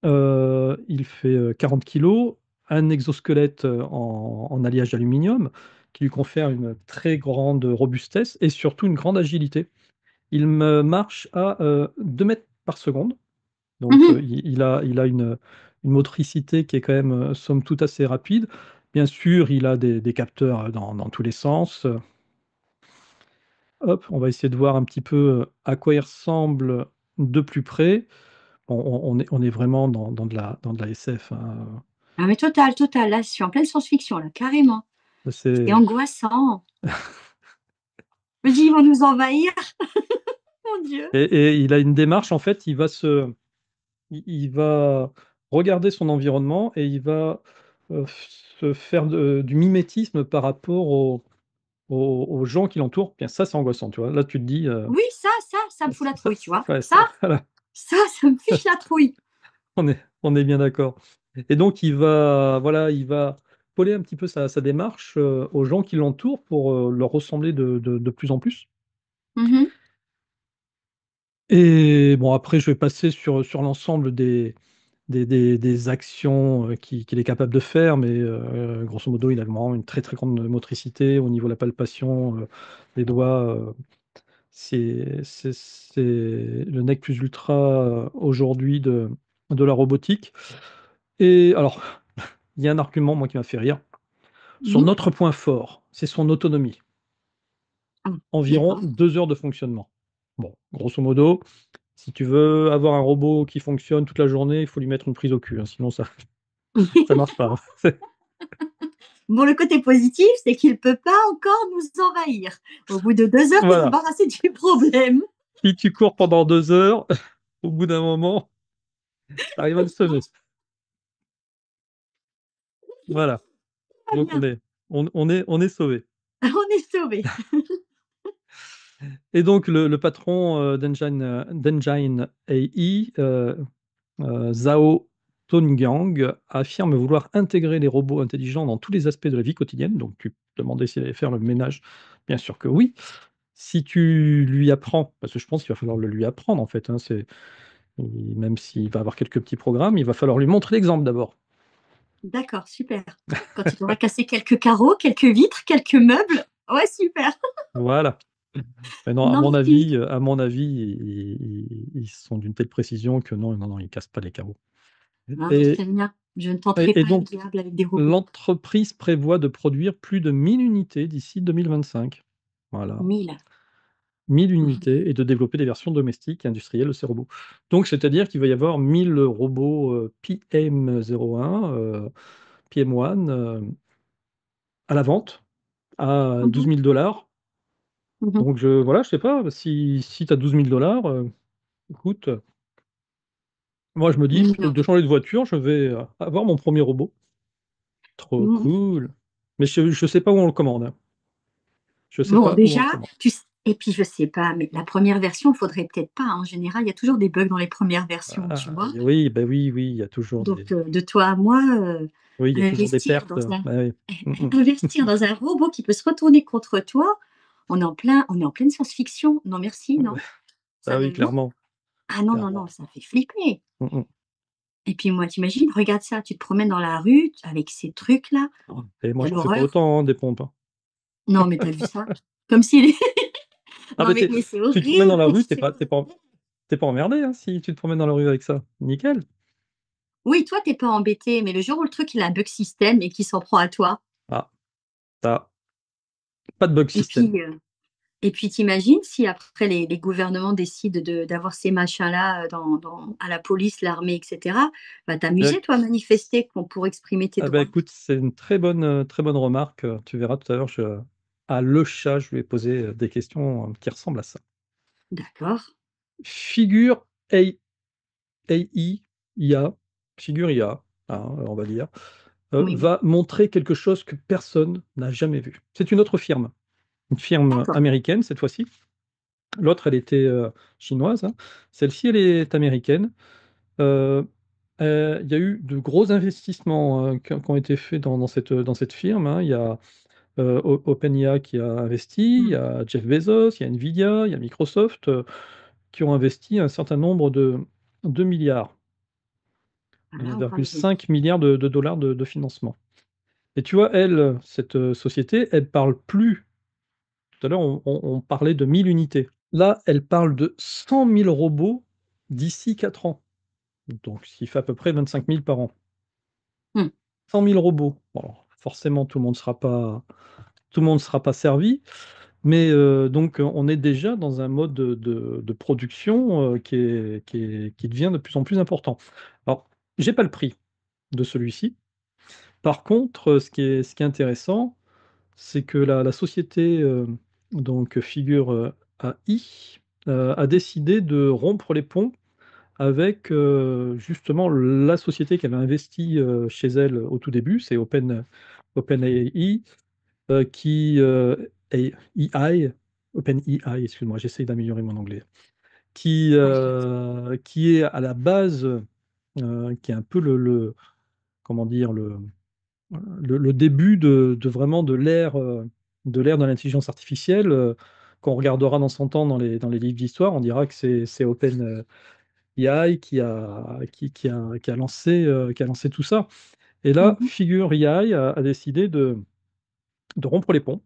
[SPEAKER 1] lourd. Il fait 40 kilos, un exosquelette en alliage d'aluminium qui lui confère une très grande robustesse et surtout une grande agilité. Il me marche à 2 mètres par seconde, donc
[SPEAKER 2] Mmh.
[SPEAKER 1] il a une motricité qui est quand même, somme toute, assez rapide. Bien sûr, il a des capteurs dans tous les sens. Hop, on va essayer de voir un petit peu à quoi il ressemble de plus près. On est vraiment dans de la SF, hein.
[SPEAKER 2] Ah mais total, total, là, je suis en pleine science-fiction, là, carrément. C'est
[SPEAKER 1] C'est
[SPEAKER 2] angoissant. Je me dis: «Ils vont nous envahir». Mon Dieu.
[SPEAKER 1] et il a une démarche, en fait, il va regarder son environnement et il va, se faire du mimétisme par rapport aux gens qui l'entourent. Bien ça, c'est angoissant, tu vois? Là, tu te dis,
[SPEAKER 2] Oui, ça me fout la
[SPEAKER 1] ça
[SPEAKER 2] trouille, tu vois?
[SPEAKER 1] ouais,
[SPEAKER 2] Ça,
[SPEAKER 1] voilà,
[SPEAKER 2] ça me fiche la trouille.
[SPEAKER 1] on est bien d'accord et donc il va, voilà, il va coller un petit peu sa démarche, aux gens qui l'entourent pour, leur ressembler de plus en plus.
[SPEAKER 2] Mmh.
[SPEAKER 1] Et bon, après, je vais passer sur l'ensemble des actions qu'il est capable de faire, mais grosso modo, il a vraiment une très très grande motricité au niveau de la palpation des doigts. C'est le nec plus ultra aujourd'hui de la robotique. Et alors, il y a un argument, moi, qui m'a fait rire. Son
[SPEAKER 2] Mmh.
[SPEAKER 1] autre point fort, c'est son autonomie.
[SPEAKER 2] Ah,
[SPEAKER 1] Environ
[SPEAKER 2] d'accord.
[SPEAKER 1] 2 heures de fonctionnement. Bon, grosso modo, si tu veux avoir un robot qui fonctionne toute la journée, il faut lui mettre une prise au cul, hein, sinon ça marche pas.
[SPEAKER 2] Bon, le côté positif, c'est qu'il ne peut pas encore nous envahir. Au bout de 2 heures, tu es
[SPEAKER 1] Voilà.
[SPEAKER 2] débarrassé du problème.
[SPEAKER 1] Si tu cours pendant 2 heures, au bout d'un moment, tu arrives à le semer. Voilà.
[SPEAKER 2] Très
[SPEAKER 1] Donc
[SPEAKER 2] bien.
[SPEAKER 1] on est sauvé.
[SPEAKER 2] On est sauvé.
[SPEAKER 1] Et donc le patron d'Engine AI, Zhao Tonggang, affirme vouloir intégrer les robots intelligents dans tous les aspects de la vie quotidienne. Donc tu te demandais s'il allait faire le ménage. Bien sûr que oui. Si tu lui apprends, parce que je pense qu'il va falloir le lui apprendre en fait, hein, même s'il va avoir quelques petits programmes, il va falloir lui montrer l'exemple d'abord.
[SPEAKER 2] D'accord, super. Quand il aura cassé quelques carreaux, quelques vitres, quelques meubles, ouais, super.
[SPEAKER 1] Voilà. Mais non,
[SPEAKER 2] Non, mais tu...
[SPEAKER 1] à mon avis, ils sont d'une telle précision que non, non, non, ils cassent pas les carreaux.
[SPEAKER 2] Non, je
[SPEAKER 1] Et,
[SPEAKER 2] sais bien. Je ne tenterai
[SPEAKER 1] et
[SPEAKER 2] pas le
[SPEAKER 1] donc,
[SPEAKER 2] diable avec des robots.
[SPEAKER 1] l'entreprise prévoit de produire plus de 1000 unités d'ici 2025. Voilà.
[SPEAKER 2] 1000.
[SPEAKER 1] 1000 unités et de développer des versions domestiques et industrielles de ces robots. Donc, c'est-à-dire qu'il va y avoir 1000 robots PM01, PM1 à la vente à 12
[SPEAKER 2] Mhm,
[SPEAKER 1] 000 dollars.
[SPEAKER 2] mhm.
[SPEAKER 1] Donc, voilà, je sais pas, si tu as 12 000 dollars, écoute, moi je me dis, plutôt que
[SPEAKER 2] Non.
[SPEAKER 1] de changer de voiture, je vais avoir mon premier robot. Trop
[SPEAKER 2] Mm.
[SPEAKER 1] cool. Mais je sais pas où on le commande, hein. Je sais
[SPEAKER 2] Bon,
[SPEAKER 1] pas où on le
[SPEAKER 2] déjà,
[SPEAKER 1] commande.
[SPEAKER 2] et puis je sais pas, mais la première version, il faudrait peut-être pas. En général, il y a toujours des bugs dans les premières versions, tu
[SPEAKER 1] Ah,
[SPEAKER 2] vois.
[SPEAKER 1] oui, ben oui, oui, il y a toujours des,
[SPEAKER 2] Donc, de toi à moi,
[SPEAKER 1] oui, il y a toujours des
[SPEAKER 2] investir
[SPEAKER 1] pertes.
[SPEAKER 2] dans un,
[SPEAKER 1] Bah oui. Mm,
[SPEAKER 2] investir dans un robot qui peut se retourner contre toi, on est en pleine science-fiction. Non, merci,
[SPEAKER 1] mm.
[SPEAKER 2] non.
[SPEAKER 1] Ah
[SPEAKER 2] Ça
[SPEAKER 1] oui,
[SPEAKER 2] ne, non.
[SPEAKER 1] clairement,
[SPEAKER 2] Ah non, non, non,
[SPEAKER 1] clairement.
[SPEAKER 2] ça fait flipper.
[SPEAKER 1] Mm.
[SPEAKER 2] Et puis moi, t'imagines, regarde ça, tu te promènes dans la rue avec ces trucs-là,
[SPEAKER 1] Et moi,
[SPEAKER 2] t'as
[SPEAKER 1] j'en fais pas
[SPEAKER 2] l'horreur.
[SPEAKER 1] autant, hein, des pompes, hein.
[SPEAKER 2] Non, mais t'as vu ça? Comme s'il est...
[SPEAKER 1] Ah
[SPEAKER 2] Non,
[SPEAKER 1] bah
[SPEAKER 2] mais c'est
[SPEAKER 1] tu te promènes dans
[SPEAKER 2] horrible
[SPEAKER 1] la
[SPEAKER 2] quand
[SPEAKER 1] rue,
[SPEAKER 2] tu te fais...
[SPEAKER 1] t'es pas emmerdé, hein, si tu te promènes dans la rue avec ça. Nickel.
[SPEAKER 2] Oui, toi, t'es pas embêté, mais le jour où le truc, il a un bug système et qu'il s'en prend à toi,
[SPEAKER 1] Ah, t'as pas de bug
[SPEAKER 2] et
[SPEAKER 1] système.
[SPEAKER 2] puis, euh, et puis t'imagines si après les gouvernements décident d'avoir ces machins-là à la police, l'armée, etc., va
[SPEAKER 1] Euh,
[SPEAKER 2] t'amuser, toi, à manifester pour exprimer tes
[SPEAKER 1] Ah bah
[SPEAKER 2] droits.
[SPEAKER 1] écoute, c'est une très bonne remarque. Tu verras tout à l'heure, à Le Chat, je lui ai posé des questions qui ressemblent à ça.
[SPEAKER 2] D'accord.
[SPEAKER 1] Figure AI, IA, figure IA, hein, on va dire,
[SPEAKER 2] Oui, oui.
[SPEAKER 1] va montrer quelque chose que personne n'a jamais vu. C'est une firme
[SPEAKER 2] D'accord.
[SPEAKER 1] américaine cette fois-ci. L'autre, elle était chinoise, hein. Celle-ci, elle est américaine. Euh, il y a eu de gros investissements qui ont été faits dans cette firme, hein. Il y a OpenAI qui a investi, il y
[SPEAKER 2] Hmm.
[SPEAKER 1] a Jeff Bezos, il y a Nvidia, il y a Microsoft qui ont investi un certain nombre de milliards,
[SPEAKER 2] Ah, là, on parle de...
[SPEAKER 1] 1,5 milliard de dollars de financement. Et tu vois, elle, cette société, elle parle plus. Tout à l'heure, on parlait de 1000 unités. Là, elle parle de 100 000 robots d'ici 4 ans. Donc, ce qui fait à peu près 25 000 par an.
[SPEAKER 2] Hmm.
[SPEAKER 1] 100 000 robots. Bon, alors, forcément, tout le monde sera pas servi. Mais donc, on est déjà dans un mode de production qui devient de plus en plus important. Alors, j'ai pas le prix de celui-ci. Par contre, ce qui est intéressant, c'est que la société donc Figure AI a décidé de rompre les ponts avec justement la société qui avait investi chez elle au tout début, c'est OpenAI, qui AI, OpenAI, excuse-moi, j'essaye d'améliorer mon anglais, qui est à la base, qui est un peu comment dire, le début de vraiment de l'ère de l'intelligence artificielle. Qu'on regardera dans 100 ans dans les livres d'histoire, on dira que c'est OpenAI qui a lancé tout ça. Et là,
[SPEAKER 2] Mhm.
[SPEAKER 1] Figure AI a décidé de rompre les ponts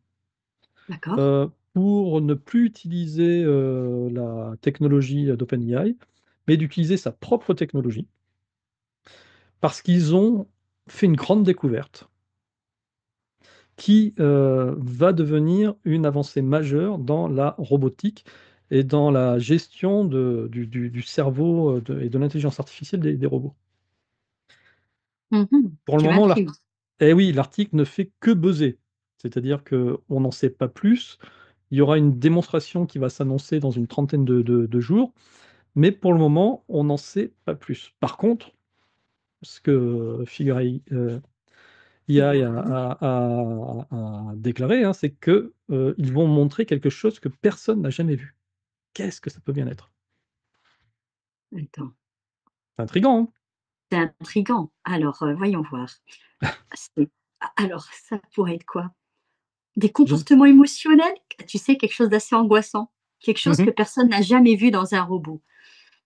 [SPEAKER 2] D'accord.
[SPEAKER 1] pour ne plus utiliser la technologie d'OpenAI, mais d'utiliser sa propre technologie, parce qu'ils ont fait une grande découverte qui va devenir une avancée majeure dans la robotique et dans la gestion du cerveau et de l'intelligence artificielle des robots.
[SPEAKER 2] Mhm.
[SPEAKER 1] Pour le
[SPEAKER 2] Tu
[SPEAKER 1] moment,
[SPEAKER 2] m'intrigues.
[SPEAKER 1] Et oui, l'article ne fait que buzzer. C'est-à-dire qu'on n'en sait pas plus. Il y aura une démonstration qui va s'annoncer dans une trentaine de jours, mais pour le moment, on n'en sait pas plus. Par contre, ce que Figure IA
[SPEAKER 2] Figaro.
[SPEAKER 1] a déclaré, hein, c'est que ils vont montrer quelque chose que personne n'a jamais vu. Qu'est-ce que ça peut bien être?
[SPEAKER 2] Attends,
[SPEAKER 1] C'est intriguant, hein?
[SPEAKER 2] c'est intriguant. Alors, voyons voir. C'est alors ça pourrait être quoi? Des
[SPEAKER 1] Je s
[SPEAKER 2] comportements émotionnels? Tu sais, quelque chose d'assez angoissant, quelque chose que
[SPEAKER 1] Mmh.
[SPEAKER 2] personne n'a jamais vu dans un robot.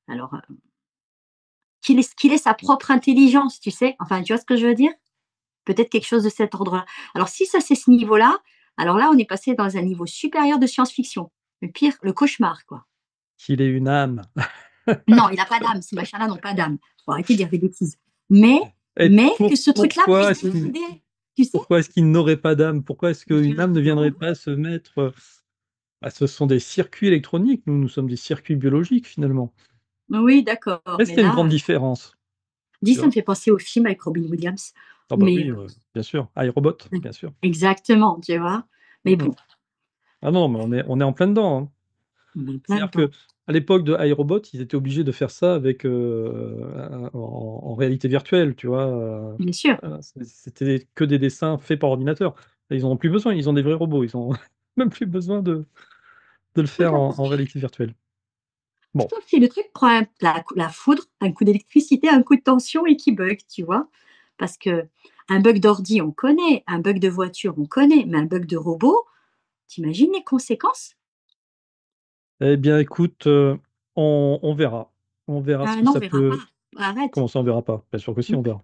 [SPEAKER 2] Alors, qu'il ait sa propre intelligence, tu sais? Enfin, tu vois ce que je veux dire? Peut-être quelque chose de cet ordre-là. Alors si ça, c'est ce niveau-là, alors là, on est passé dans un niveau supérieur de science-fiction. Le pire, le cauchemar, quoi.
[SPEAKER 1] Qu'il ait une âme.
[SPEAKER 2] Non, il a pas d'âme, ces machins-là n'ont pas d'âme. Faut arrêter de dire des bêtises. Mais
[SPEAKER 1] Et
[SPEAKER 2] mais que ce truc-là puisse décider, tu sais?
[SPEAKER 1] pourquoi est-ce qu'il n'aurait pas d'âme? Pourquoi est-ce qu'une âme ne viendrait
[SPEAKER 2] Exactement.
[SPEAKER 1] pas se mettre, bah, ce sont des circuits électroniques, nous sommes des circuits biologiques finalement.
[SPEAKER 2] Oui, d'accord,
[SPEAKER 1] Est-ce
[SPEAKER 2] mais
[SPEAKER 1] qu'il y a une grande
[SPEAKER 2] là,
[SPEAKER 1] différence?
[SPEAKER 2] dis,
[SPEAKER 1] Tu
[SPEAKER 2] ça me
[SPEAKER 1] vois?
[SPEAKER 2] fait penser au film avec Robin Williams,
[SPEAKER 1] Ah bah
[SPEAKER 2] mais
[SPEAKER 1] oui, bien sûr, iRobot, bien sûr.
[SPEAKER 2] exactement, tu vois? Mais
[SPEAKER 1] Mmh mh.
[SPEAKER 2] bon,
[SPEAKER 1] Ah non, mais on est en plein dedans, hein.
[SPEAKER 2] on est plein
[SPEAKER 1] C'est-à-dire
[SPEAKER 2] dedans.
[SPEAKER 1] qu'à l'époque de iRobot, ils étaient obligés de faire ça avec, en réalité virtuelle, tu vois?
[SPEAKER 2] Bien sûr,
[SPEAKER 1] C'était que des dessins faits par ordinateur. Là, ils en ont plus besoin, ils ont des vrais robots, ils ont même plus besoin de le
[SPEAKER 2] tout
[SPEAKER 1] faire
[SPEAKER 2] à
[SPEAKER 1] en
[SPEAKER 2] fait.
[SPEAKER 1] réalité virtuelle. Bon,
[SPEAKER 2] Sauf si le truc prend la foudre, un coup d'électricité, un coup de tension et qui bug, tu vois? Parce que un bug d'ordi, on connaît, un bug de voiture, on connaît, mais un bug de robot, tu imagines les conséquences?
[SPEAKER 1] eh bien écoute, on verra. On verra ce
[SPEAKER 2] Ah
[SPEAKER 1] que
[SPEAKER 2] non, on
[SPEAKER 1] ça
[SPEAKER 2] verra pas.
[SPEAKER 1] peut.
[SPEAKER 2] Arrête.
[SPEAKER 1] Comment ça, on verra pas? Bien sûr que si, on verra.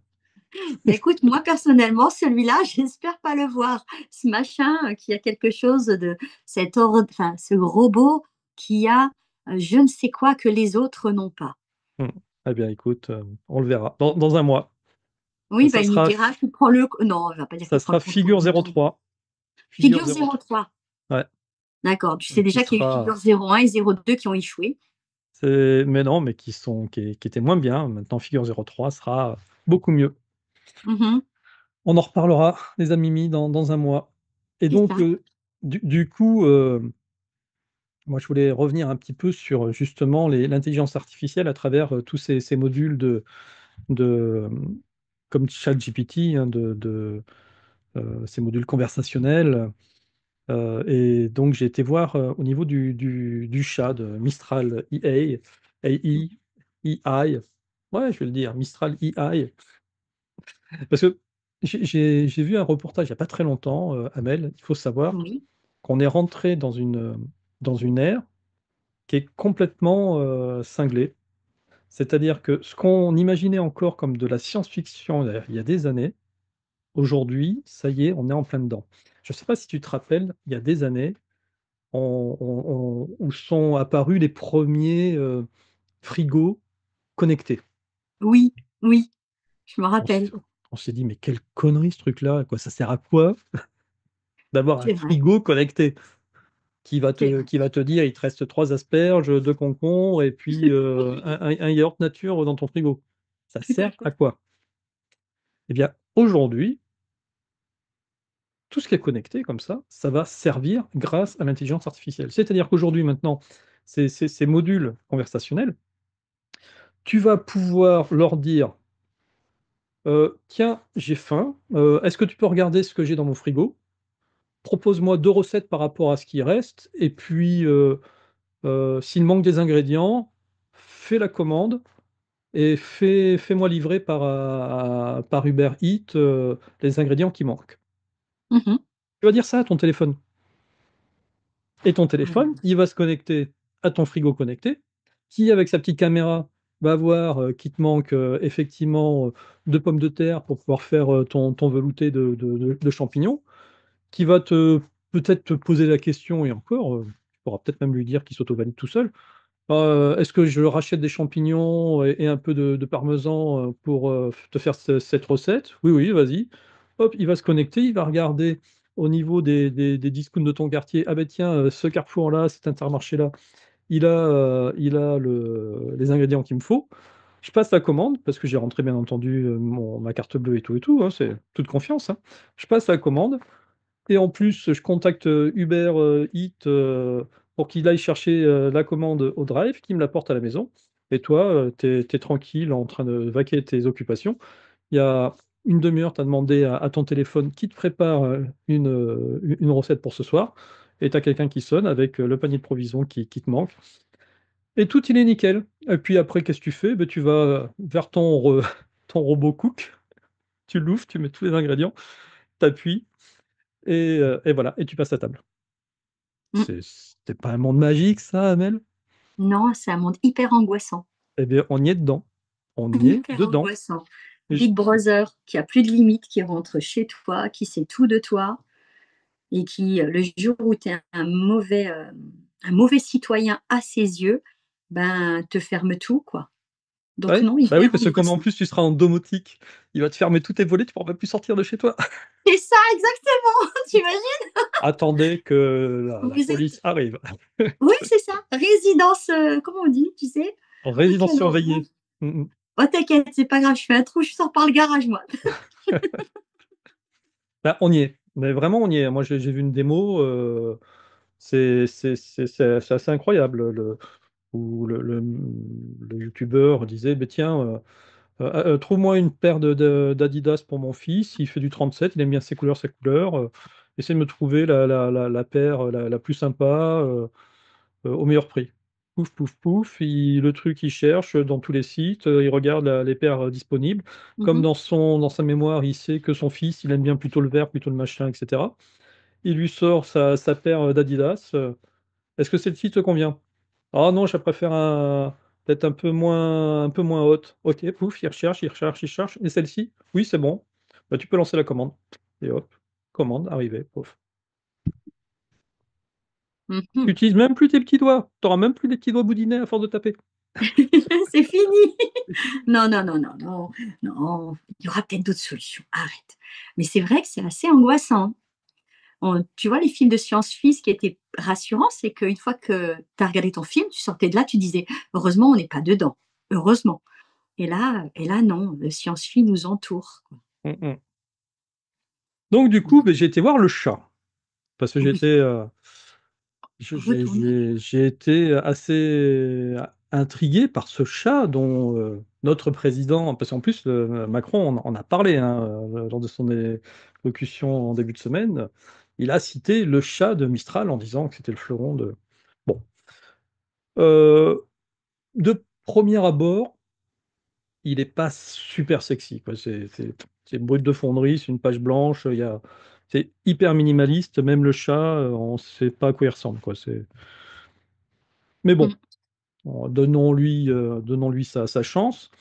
[SPEAKER 2] Bah, écoute, moi personnellement, celui-là, j'espère pas le voir. Ce machin, qui a quelque chose de cet ordre, enfin, ce robot qui a, je ne sais quoi que les autres n'ont pas.
[SPEAKER 1] Mmh. Eh bien écoute, on le verra dans un mois.
[SPEAKER 2] Oui, bah,
[SPEAKER 1] Ça
[SPEAKER 2] il nous
[SPEAKER 1] sera
[SPEAKER 2] dira qu'il prend le non, il va pas dire
[SPEAKER 1] ça
[SPEAKER 2] qu'il prend le
[SPEAKER 1] sera
[SPEAKER 2] contrôle
[SPEAKER 1] Figure
[SPEAKER 2] du monde.
[SPEAKER 1] 03. Figure
[SPEAKER 2] Figure
[SPEAKER 1] 03.
[SPEAKER 2] 03.
[SPEAKER 1] Ouais,
[SPEAKER 2] D'accord, tu sais
[SPEAKER 1] qui
[SPEAKER 2] déjà qu'il y a eu
[SPEAKER 1] sera
[SPEAKER 2] Figure 01 et 02 qui ont échoué.
[SPEAKER 1] mais non, mais qui étaient moins bien. Maintenant Figure 03 sera beaucoup mieux.
[SPEAKER 2] Mmh.
[SPEAKER 1] On en reparlera, les amis Mimi, dans un mois. Et
[SPEAKER 2] C'est
[SPEAKER 1] donc,
[SPEAKER 2] ça.
[SPEAKER 1] du coup, moi je voulais revenir un petit peu sur, justement l'intelligence artificielle à travers, tous ces modules comme ChatGPT, hein, ces modules conversationnels. Et donc j'ai été voir, au niveau du chat de Mistral IA, AI, AI. Ouais, je vais le dire, Mistral AI. Parce que j'ai vu un reportage il y a pas très longtemps, Amel, il faut savoir
[SPEAKER 2] Oui,
[SPEAKER 1] qu'on est rentré dans une ère qui est complètement, cinglée. C'est-à-dire que ce qu'on imaginait encore comme de la science-fiction il y a des années, aujourd'hui, ça y est, on est en plein dedans. Je ne sais pas si tu te rappelles, il y a des années, où sont apparus les premiers frigos connectés.
[SPEAKER 2] oui, oui, je me
[SPEAKER 1] On s'est
[SPEAKER 2] rappelle.
[SPEAKER 1] on s'est dit: «Mais quelle connerie ce truc-là, quoi, ça sert à quoi d'avoir un
[SPEAKER 2] C'est vrai,
[SPEAKER 1] frigo connecté?»
[SPEAKER 2] c'est vrai.
[SPEAKER 1] Qui va te dire: «Il te reste 3 asperges, 2 concombres et puis, un yaourt nature dans ton frigo». Ça
[SPEAKER 2] Tout à
[SPEAKER 1] sert à
[SPEAKER 2] fait.
[SPEAKER 1] quoi? Eh bien, aujourd'hui, tout ce qui est connecté comme ça va servir grâce à l'intelligence artificielle. C'est-à-dire qu'aujourd'hui, maintenant, ces modules conversationnels, tu vas pouvoir leur dire: «Tiens, j'ai faim, est-ce que tu peux regarder ce que j'ai dans mon frigo? Propose-moi 2 recettes par rapport à ce qui reste et puis, s'il manque des ingrédients, fais la commande et fais-moi livrer par Uber Eats, les ingrédients qui manquent».
[SPEAKER 2] Mmh.
[SPEAKER 1] Tu vas dire ça à ton téléphone et ton
[SPEAKER 2] Ah là
[SPEAKER 1] téléphone,
[SPEAKER 2] là.
[SPEAKER 1] il va se connecter à ton frigo connecté, qui avec sa petite caméra va voir, qu'il te manque, effectivement, 2 pommes de terre pour pouvoir faire, ton velouté de champignons, qui va peut-être te poser la question et encore, tu pourras peut-être même lui dire qu'il s'auto-valide tout seul. Est-ce que je rachète des champignons et un peu de parmesan, pour, te faire cette recette? Oui, oui, vas-y. Hop, il va se connecter, il va regarder au niveau des discounts de ton quartier. Ah ben tiens, ce Carrefour-là, cet Intermarché-là, il a le les ingrédients qu'il me faut. Je passe la commande, parce que j'ai rentré bien entendu ma carte bleue et tout, hein, c'est toute confiance, hein. Je passe la commande, et en plus, je contacte Uber Eats pour qu'il aille chercher la commande au drive, qu'il me la porte à la maison. Et toi, t'es tranquille en train de vaquer tes occupations. Il y a une demi-heure, tu as demandé à ton téléphone qui te prépare une recette pour ce soir. Et tu as quelqu'un qui sonne avec le panier de provisions qui te manque. Et tout, il est nickel. Et puis après, qu'est-ce que tu fais? Ben, tu vas vers ton robot cook, tu l'ouvres, tu mets tous les ingrédients, tu appuies, et voilà, et tu passes à table.
[SPEAKER 2] Mmh.
[SPEAKER 1] C'est pas un monde magique, ça, Amel?
[SPEAKER 2] Non, c'est un monde hyper angoissant,
[SPEAKER 1] Eh bien, on y est dedans. On y est
[SPEAKER 2] hyper
[SPEAKER 1] dedans.
[SPEAKER 2] angoissant.
[SPEAKER 1] Et je-
[SPEAKER 2] Big Brother qui a plus de limites, qui rentre chez toi, qui sait tout de toi et qui, le jour où tu es un mauvais citoyen à ses yeux, ben, te ferme tout, quoi. Donc
[SPEAKER 1] Ouais,
[SPEAKER 2] non,
[SPEAKER 1] bah oui,
[SPEAKER 2] hyper
[SPEAKER 1] parce que comme en
[SPEAKER 2] angoissant.
[SPEAKER 1] plus tu seras en domotique, il va te fermer tous tes volets, tu pourras même plus sortir de chez toi.
[SPEAKER 2] C'est ça, exactement, tu imagines?
[SPEAKER 1] Attendez que la
[SPEAKER 2] Vous êtes
[SPEAKER 1] police arrive.
[SPEAKER 2] oui, c'est ça, résidence, comment on dit, tu sais? Oh,
[SPEAKER 1] Résidence
[SPEAKER 2] quelle horreur.
[SPEAKER 1] surveillée. Mm, mm.
[SPEAKER 2] Oh, t'inquiète, c'est pas grave, je fais un trou, je sors par le garage, moi.
[SPEAKER 1] Bah, on y est. Mais vraiment, on y est. Moi, j'ai vu une démo. C'est assez incroyable. Où le youtubeur disait, bah, tiens, trouve-moi une paire d'Adidas pour mon fils. Il fait du 37, il aime bien ses couleurs, ses couleurs. Essaie de me trouver la paire la plus sympa. Au meilleur prix. Pouf, pouf, pouf, le truc, il cherche dans tous les sites, il regarde les paires disponibles. Comme
[SPEAKER 2] Mmh.
[SPEAKER 1] dans sa mémoire, il sait que son fils, il aime bien plutôt le vert, plutôt le machin, etc. Il lui sort sa paire d'Adidas. Est-ce que celle-ci te convient? Ah non, je préfère peut-être un peu moins haute. Ok, pouf, il recherche, il recherche, il cherche. Et celle-ci? Oui, c'est bon. Bah, tu peux lancer la commande. Et hop, commande, arrivé, pouf. Tu
[SPEAKER 2] Mmh.
[SPEAKER 1] utilises même plus tes petits doigts. Tu n'auras même plus des petits doigts boudinés à force de taper.
[SPEAKER 2] C'est fini.
[SPEAKER 1] C'est fini.
[SPEAKER 2] Non, non, non, non, non, non, il y aura peut-être d'autres solutions, arrête. Mais c'est vrai que c'est assez angoissant. Tu vois, les films de science-fi, ce qui était rassurant, c'est qu'une fois que tu as regardé ton film, tu sortais de là, tu disais: «Heureusement, on n'est pas dedans, heureusement». Et là non, le science-fi nous entoure, quoi.
[SPEAKER 1] Mm, mm. Donc du coup, ben, j'ai été voir le chat. Parce que
[SPEAKER 2] Oui, retourner.
[SPEAKER 1] j'ai été assez intrigué par ce chat dont notre président, parce qu'en plus, Macron en a parlé hein, lors de son élocution en début de semaine, il a cité le chat de Mistral en disant que c'était le fleuron de... Bon. Euh, de premier abord, il n'est pas super sexy, quoi. C'est brut de fonderie, c'est une page blanche, c'est hyper minimaliste, même le chat, on ne sait pas à quoi il ressemble, quoi. Mais
[SPEAKER 2] Mmh.
[SPEAKER 1] bon, donnons-lui sa chance.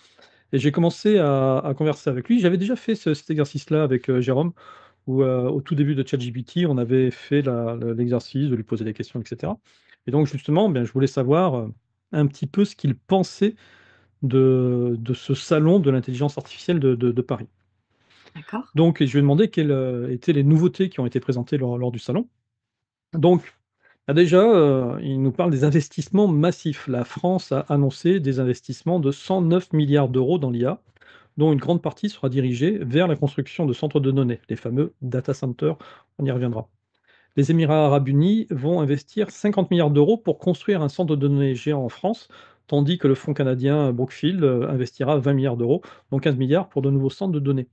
[SPEAKER 1] Et j'ai commencé à converser avec lui. J'avais déjà fait cet exercice-là avec Jérôme, où au tout début de ChatGPT, on avait fait l'exercice de lui poser des questions, etc. Et donc justement, bien, je voulais savoir un petit peu ce qu'il pensait de ce salon de l'intelligence artificielle de Paris.
[SPEAKER 2] D'accord.
[SPEAKER 1] Donc, je lui ai demandé quelles étaient les nouveautés qui ont été présentées lors du salon. Donc, déjà, il nous parle des investissements massifs. La France a annoncé des investissements de 109 milliards d'euros dans l'IA, dont une grande partie sera dirigée vers la construction de centres de données, les fameux data centers, on y reviendra. Les Émirats arabes unis vont investir 50 milliards d'euros pour construire un centre de données géant en France, tandis que le fonds canadien Brookfield investira 20 milliards d'euros, donc 15 milliards pour de nouveaux centres de données.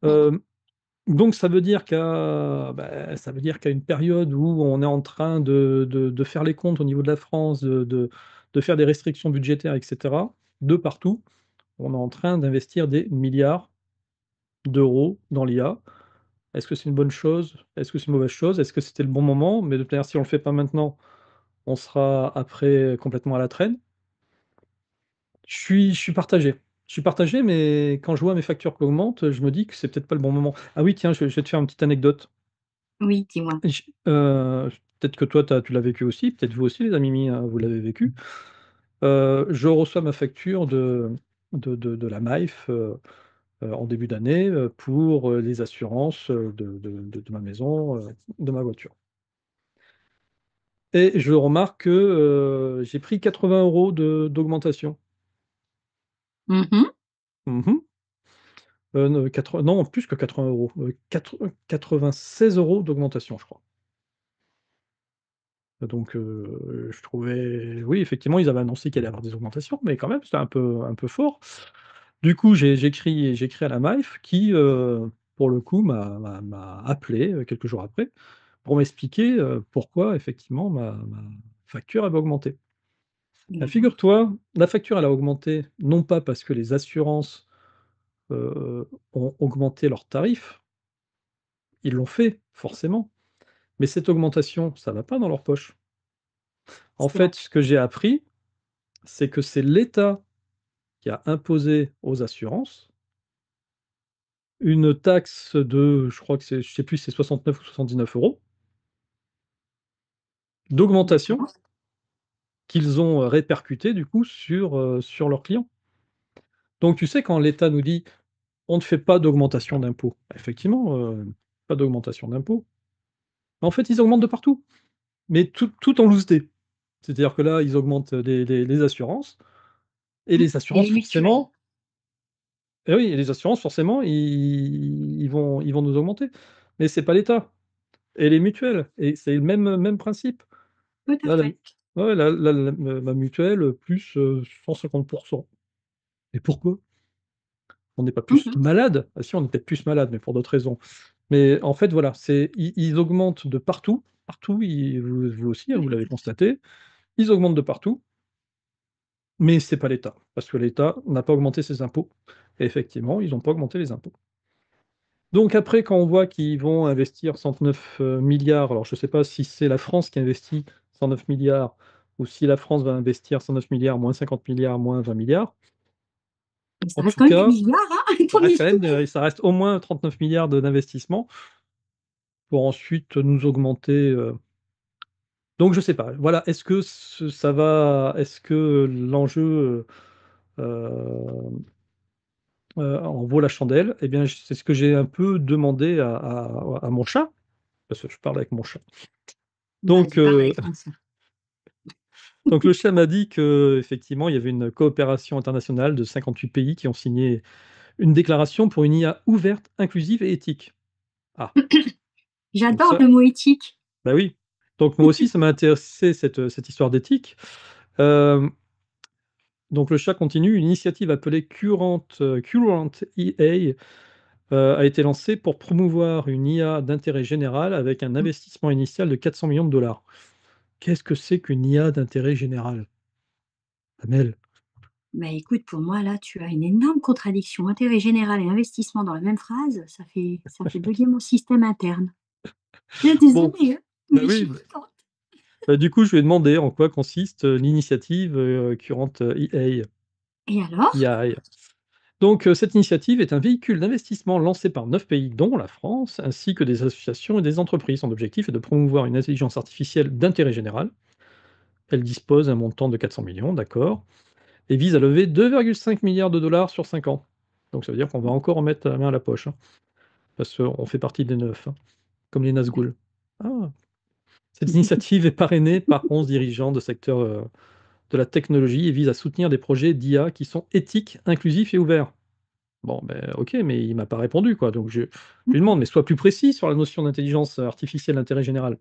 [SPEAKER 2] Mmh.
[SPEAKER 1] Euh, donc ça veut dire qu'à une période où on est en train de faire les comptes au niveau de la France, de faire des restrictions budgétaires, etc., de partout, on est en train d'investir des milliards d'euros dans l'IA. Est-ce que c'est une bonne chose? Est-ce que c'est une mauvaise chose? Est-ce que c'était le bon moment? Mais de toute manière, si on ne le fait pas maintenant, on sera après complètement à la traîne. Je suis partagé. Je suis partagé, mais quand je vois mes factures qui augmentent, je me dis que c'est peut-être pas le bon moment. Ah oui, tiens, je vais te faire une petite anecdote.
[SPEAKER 2] Oui, dis-moi.
[SPEAKER 1] J Peut-être que toi, tu l'as vécu aussi, peut-être vous aussi les amis, hein, vous l'avez vécu. Je reçois ma facture de la MAIF, en début d'année, pour, les assurances, de ma maison, de ma voiture. Et je remarque que, j'ai pris 80 € d'augmentation.
[SPEAKER 2] Mmh.
[SPEAKER 1] Mmh. Ne 80 non, plus que 80 €, 96 € d'augmentation, je crois. Donc je trouvais oui, effectivement, ils avaient annoncé qu'il allait y avoir des augmentations, mais quand même, c'était un peu fort. Du coup, j'ai écrit à la MAIF qui, pour le coup, m'a appelé, quelques jours après, pour m'expliquer, pourquoi effectivement ma facture avait augmenté.
[SPEAKER 2] Et
[SPEAKER 1] Bah,
[SPEAKER 2] alors?
[SPEAKER 1] figure-toi, la facture, elle a augmenté, non pas parce que les assurances, ont augmenté leurs tarifs, ils l'ont fait, forcément, mais cette augmentation, ça va pas dans leur poche. En
[SPEAKER 2] C'est la
[SPEAKER 1] fait, ce que j'ai appris, c'est que c'est l'État qui a imposé aux assurances une taxe de, je crois que c'est je sais plus, c'est 69 ou 79 € d'augmentation
[SPEAKER 2] d'accord.
[SPEAKER 1] qu'ils ont, répercutée du coup sur leurs clients. Donc tu sais quand l'État nous dit: «On ne fait pas d'augmentation d'impôts», effectivement, pas d'augmentation d'impôts. En fait, ils augmentent de partout, mais tout en loose day. C'est-à-dire que là, ils augmentent les assurances et
[SPEAKER 2] Mmh.
[SPEAKER 1] les
[SPEAKER 2] Et
[SPEAKER 1] assurances
[SPEAKER 2] les mutuelles?
[SPEAKER 1] forcément et oui, et les assurances forcément, ils vont nous augmenter. Mais c'est pas l'État et les mutuelles et c'est le même principe.
[SPEAKER 2] Tout à
[SPEAKER 1] Là, la
[SPEAKER 2] fait.
[SPEAKER 1] ouais, ma mutuelle, plus, 150. Et pourquoi? On n'est pas plus
[SPEAKER 2] Mmh.
[SPEAKER 1] malade? Ah si, on est peut-être plus malade, mais pour d'autres raisons. Mais en fait, voilà, ils augmentent de partout, partout, vous aussi, hein,
[SPEAKER 2] Tout
[SPEAKER 1] vous
[SPEAKER 2] à
[SPEAKER 1] l'avez
[SPEAKER 2] fait.
[SPEAKER 1] constaté, ils augmentent de partout, mais c'est pas l'État, parce que l'État n'a pas augmenté ses impôts et effectivement, ils ont pas augmenté les impôts. Donc après, quand on voit qu'ils vont investir 109, milliards, alors je sais pas si c'est la France qui investit 109 milliards ou si la France va investir 109 milliards, moins 50 milliards, moins 20 milliards.
[SPEAKER 2] Mais ça
[SPEAKER 1] En
[SPEAKER 2] reste
[SPEAKER 1] tout
[SPEAKER 2] quand même des
[SPEAKER 1] cas,
[SPEAKER 2] milliards, hein,
[SPEAKER 1] ça
[SPEAKER 2] ton
[SPEAKER 1] reste quand
[SPEAKER 2] histoire.
[SPEAKER 1] même, ça reste au moins 39 milliards d'investissement pour ensuite nous augmenter, donc je sais pas. Voilà, est-ce que l'enjeu, en vaut la chandelle? Eh bien, c'est ce que j'ai un peu demandé à mon chat, parce que je parle avec mon chat. Donc
[SPEAKER 2] Vas-y, parle avec ton chat.
[SPEAKER 1] donc le chat m'a dit qu'effectivement, il y avait une coopération internationale de 58 pays qui ont signé une déclaration pour une IA ouverte, inclusive et éthique. Ah, donc
[SPEAKER 2] J'adore
[SPEAKER 1] ça
[SPEAKER 2] le mot éthique.
[SPEAKER 1] bah oui. Donc moi aussi, ça m'a intéressé cette histoire d'éthique. Hem, donc le chat continue: «Une initiative appelée Current EA, a été lancée pour promouvoir une IA d'intérêt général avec un
[SPEAKER 2] Mmh.
[SPEAKER 1] investissement initial de 400 millions de dollars. Qu'est-ce que c'est qu'une IA d'intérêt général? Amel?
[SPEAKER 2] Bah, écoute, pour moi, là, tu as une énorme contradiction. Intérêt général et investissement dans la même phrase, ça fait bugger mon système interne. Je suis
[SPEAKER 1] Bon,
[SPEAKER 2] désolée, hein,
[SPEAKER 1] bah
[SPEAKER 2] mais je
[SPEAKER 1] oui,
[SPEAKER 2] suis contente.
[SPEAKER 1] bah, du coup, je lui ai demandé en quoi consiste, l'initiative, Current EA.
[SPEAKER 2] Et alors?
[SPEAKER 1] EI. Donc, cette initiative est un véhicule d'investissement lancé par 9 pays, dont la France, ainsi que des associations et des entreprises. Son objectif est de promouvoir une intelligence artificielle d'intérêt général. Elle dispose d'un montant de 400 millions, d'accord, et vise à lever 2,5 milliards de dollars sur 5 ans. Donc ça veut dire qu'on va encore en mettre la main à la poche, hein, parce qu'on fait partie des 9, hein, comme les Nazgûl. Ah! Cette initiative est parrainée par 11 dirigeants de secteurs, de la technologie et vise à soutenir des projets d'IA qui sont éthiques, inclusifs et ouverts. Bon, ben, OK, mais il m'a pas répondu, quoi, donc je lui demande: «Mais sois plus précis sur la notion d'intelligence artificielle d'intérêt général».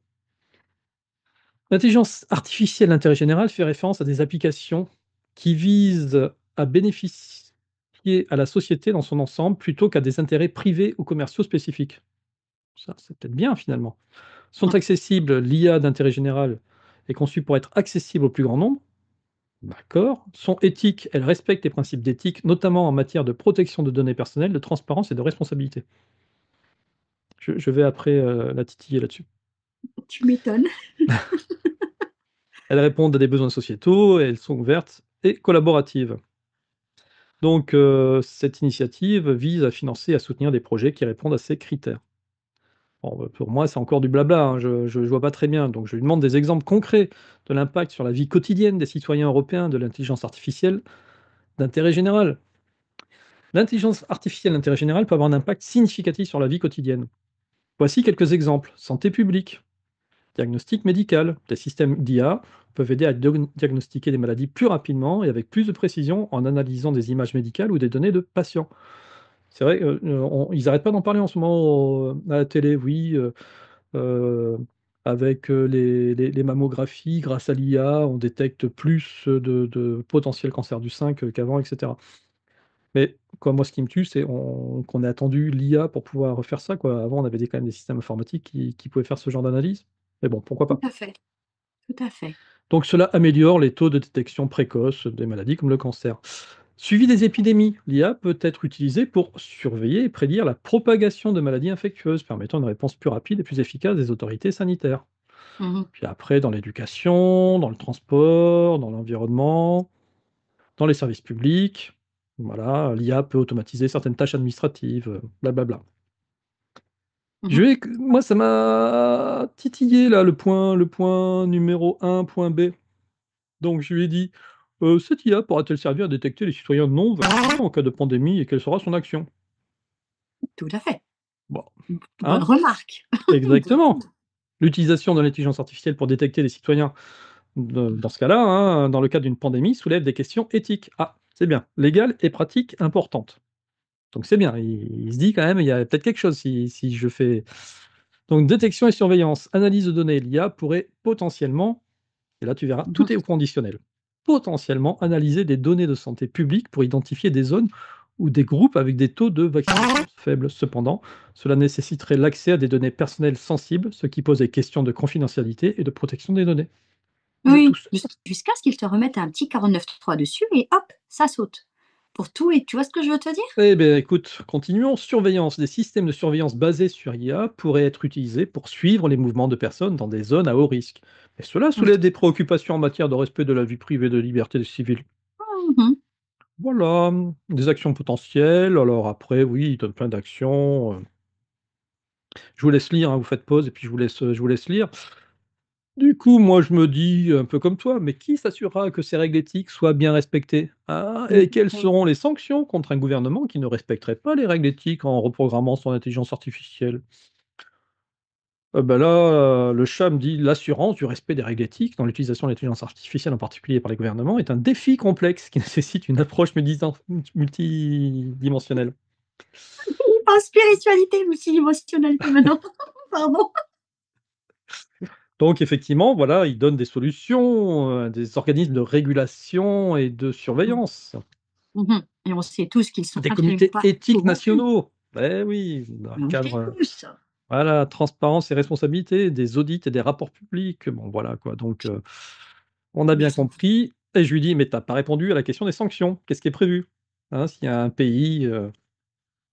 [SPEAKER 1] L'intelligence artificielle d'intérêt général fait référence à des applications qui visent à bénéficier à la société dans son ensemble, plutôt qu'à des intérêts privés ou commerciaux spécifiques. Ça, c'est peut-être bien, finalement. Sont accessibles l'IA d'intérêt général est conçue pour être accessible au plus grand nombre. D'accord. Sont éthiques, elles respectent les principes d'éthique, notamment en matière de protection de données personnelles, de transparence et de responsabilité. Je vais après, la titiller là-dessus.
[SPEAKER 2] Tu m'étonnes.
[SPEAKER 1] Elles répondent à des besoins sociétaux et elles sont ouvertes et collaboratives. Donc, cette initiative vise à financer et à soutenir des projets qui répondent à ces critères. Bon, bah, pour moi, c'est encore du blabla, hein, je vois pas très bien, donc je lui demande des exemples concrets de l'impact sur la vie quotidienne des citoyens européens de l'intelligence artificielle d'intérêt général. L'intelligence artificielle d'intérêt général peut avoir un impact significatif sur la vie quotidienne. Voici quelques exemples: santé publique, diagnostic médical, des systèmes d'IA peuvent aider à diagnostiquer des maladies plus rapidement et avec plus de précision en analysant des images médicales ou des données de patients. C'est vrai, ils n'arrêtent pas d'en parler en ce moment, à la télé, oui, heu, avec, les mammographies, grâce à l'IA, on détecte plus, de potentiels cancers du sein qu'avant et cetera. Mais quoi, moi, ce qui me tue, c'est qu'on ait attendu l'IA pour pouvoir faire ça, quoi. Avant, on avait quand même des systèmes informatiques qui pouvaient faire ce genre d'analyse. Mais bon, pourquoi
[SPEAKER 2] Tout
[SPEAKER 1] pas.
[SPEAKER 2] à fait, tout à fait.
[SPEAKER 1] Donc cela améliore les taux de détection précoce des maladies comme le cancer. Suivi des épidémies, l'IA peut être utilisée pour surveiller et prédire la propagation de maladies infectieuses, permettant une réponse plus rapide et plus efficace des autorités sanitaires.
[SPEAKER 2] Mmh.
[SPEAKER 1] Puis après, dans l'éducation, dans le transport, dans l'environnement, dans les services publics, voilà, l'IA peut automatiser certaines tâches administratives, blablabla.
[SPEAKER 2] Mmh.
[SPEAKER 1] Moi, ça m'a titillé là, le point numéro un, point B. Donc je lui ai dit: «Cette IA pourra-t-elle servir à détecter les citoyens non vaccinés en cas de pandémie et quelle sera son action?»
[SPEAKER 2] Tout à fait.
[SPEAKER 1] Bon,
[SPEAKER 2] Bonne
[SPEAKER 1] hein?
[SPEAKER 2] remarque.
[SPEAKER 1] Exactement. L'utilisation de l'intelligence artificielle pour détecter les citoyens dans ce cas-là, hein, dans le cadre d'une pandémie, soulève des questions éthiques. Ah, c'est bien. Légales et pratiques importantes. Donc c'est bien. Il se dit quand même: «Il y a peut-être quelque chose si je fais». Donc détection et surveillance, analyse de données, l'IA pourrait potentiellement, et là tu verras,
[SPEAKER 2] Mmh
[SPEAKER 1] tout est
[SPEAKER 2] mh.
[SPEAKER 1] au conditionnel, potentiellement analyser des données de santé publique pour identifier des zones ou des groupes avec des taux de vaccination faibles. Cependant, cela nécessiterait l'accès à des données personnelles sensibles, ce qui pose des questions de confidentialité et de protection des données. Je
[SPEAKER 2] Oui,
[SPEAKER 1] tousse.
[SPEAKER 2] jusqu'à ce qu'ils te remettent un petit 49.3 dessus et hop, ça saute. Pour tout et tu vois ce que je veux te dire?
[SPEAKER 1] Eh bien, écoute, continuons. Surveillance. Des systèmes de surveillance basés sur IA pourraient être utilisés pour suivre les mouvements de personnes dans des zones à haut risque. Et cela
[SPEAKER 2] Oui.
[SPEAKER 1] soulève des préoccupations en matière de respect de la vie privée et de liberté civile.
[SPEAKER 2] Mmh mh.
[SPEAKER 1] Voilà, des actions potentielles. Alors après, oui, il donne plein d'actions. Je vous laisse lire, hein, vous faites pause et puis je vous laisse lire. Du coup, moi, je me dis, un peu comme toi, mais qui s'assurera que ces règles éthiques soient bien respectées? Ah, et quelles
[SPEAKER 2] Oui.
[SPEAKER 1] seront les sanctions contre un gouvernement qui ne respecterait pas les règles éthiques en reprogrammant son intelligence artificielle? Bah, là, le chat me dit: «L'assurance du respect des règles éthiques dans l'utilisation de l'intelligence artificielle, en particulier par les gouvernements, est un défi complexe qui nécessite une approche multidimensionnelle».
[SPEAKER 2] Il parle spiritualité, multi-émotionnalité maintenant. Pardon.
[SPEAKER 1] Donc effectivement, voilà, il donne des solutions, des organismes de régulation et de
[SPEAKER 2] Mmh.
[SPEAKER 1] surveillance,
[SPEAKER 2] Mmh. Et on sait tous qu'ils sont
[SPEAKER 1] des
[SPEAKER 2] absolument
[SPEAKER 1] comités
[SPEAKER 2] pas
[SPEAKER 1] éthiques
[SPEAKER 2] corrompus.
[SPEAKER 1] nationaux. Eh oui, dans le
[SPEAKER 2] On le
[SPEAKER 1] cadre,
[SPEAKER 2] sait tous.
[SPEAKER 1] voilà, transparence et responsabilité, des audits et des rapports publics. Bon voilà quoi, donc on a
[SPEAKER 2] Mais
[SPEAKER 1] bien
[SPEAKER 2] ils sont
[SPEAKER 1] compris et je lui dis: «Mais tu as pas répondu à la question des sanctions. Qu'est-ce qui est prévu?» Hein, s'il y a un pays,
[SPEAKER 2] mmh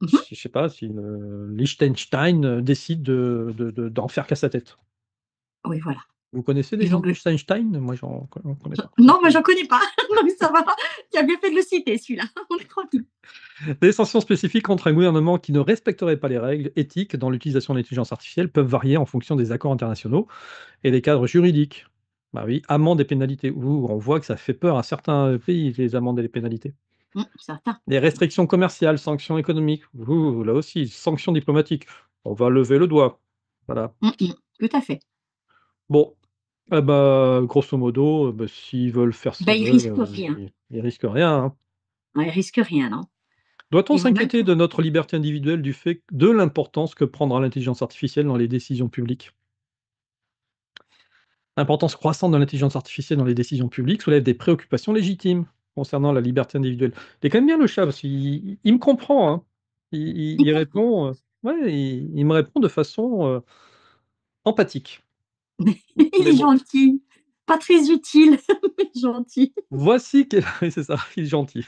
[SPEAKER 2] mh.
[SPEAKER 1] je sais pas, si le Liechtenstein, décide d'en faire qu'à sa tête.
[SPEAKER 2] Oui, voilà.
[SPEAKER 1] Vous connaissez des
[SPEAKER 2] Ils
[SPEAKER 1] gens
[SPEAKER 2] vont
[SPEAKER 1] de Liechtenstein? Moi j'en connais pas.
[SPEAKER 2] non, mais j'en connais pas, donc ça va. Tu as bien fait de le citer celui-là. On est tranquille.
[SPEAKER 1] Les sanctions spécifiques contre un gouvernement qui ne respecterait pas les règles éthiques dans l'utilisation de l'intelligence artificielle peuvent varier en fonction des accords internationaux et des cadres juridiques. Bah oui, amendes et pénalités. Ouh, on voit que ça fait peur à certains pays, les amendes et les pénalités.
[SPEAKER 2] Certain.
[SPEAKER 1] Les restrictions commerciales, sanctions économiques. Ouh, là aussi, sanctions diplomatiques. On va lever le doigt. Voilà.
[SPEAKER 2] Tout à fait.
[SPEAKER 1] Bon, ah bah, grosso modo, bah, s'ils veulent faire ce
[SPEAKER 2] Ben,
[SPEAKER 1] qu'ils
[SPEAKER 2] ils
[SPEAKER 1] veulent,
[SPEAKER 2] risquent rien.
[SPEAKER 1] ils risquent rien, hein.
[SPEAKER 2] Ouais, ils risquent rien, non?
[SPEAKER 1] Doit-on
[SPEAKER 2] Ils vont même
[SPEAKER 1] s'inquiéter de notre liberté individuelle du fait de l'importance que prendra l'intelligence artificielle dans les décisions publiques? L'importance croissante de l'intelligence artificielle dans les décisions publiques soulève des préoccupations légitimes concernant la liberté individuelle. Il est quand même bien le chat parce qu'il me comprend, hein. Il répond, ouais, il me répond de façon, empathique.
[SPEAKER 2] il
[SPEAKER 1] Mais
[SPEAKER 2] est
[SPEAKER 1] bon,
[SPEAKER 2] gentil. Pas très utile, mais gentil.
[SPEAKER 1] voici quel oui, c'est ça, il est gentil.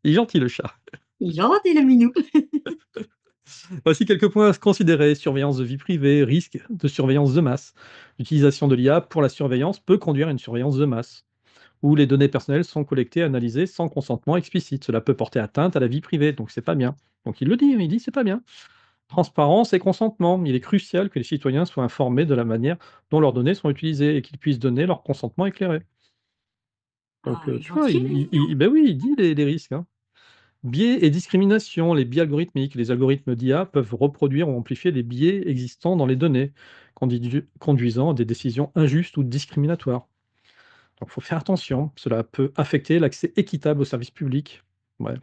[SPEAKER 1] Il est gentil le chat.
[SPEAKER 2] Il est gentil le minou.
[SPEAKER 1] Voici quelques points à considérer: surveillance de vie privée, risque de surveillance de masse. L'utilisation de l'IA pour la surveillance peut conduire à une surveillance de masse, où les données personnelles sont collectées et analysées sans consentement explicite. Cela peut porter atteinte à la vie privée, donc c'est pas bien. Donc il le dit, hein, il dit c'est pas bien. Transparence et consentement. Il est crucial que les citoyens soient informés de la manière dont leurs données sont utilisées et qu'ils puissent donner leur consentement éclairé. Donc
[SPEAKER 2] Ah, il est
[SPEAKER 1] tu vois,
[SPEAKER 2] gentil le minou.
[SPEAKER 1] ben oui, il dit les risques, hein. Biais et discrimination. Les biais algorithmiques. Les algorithmes d'IA peuvent reproduire ou amplifier des biais existants dans les données, conduisant à des décisions injustes ou discriminatoires. Donc il faut faire attention, cela peut affecter l'accès équitable aux services publics. Ouais.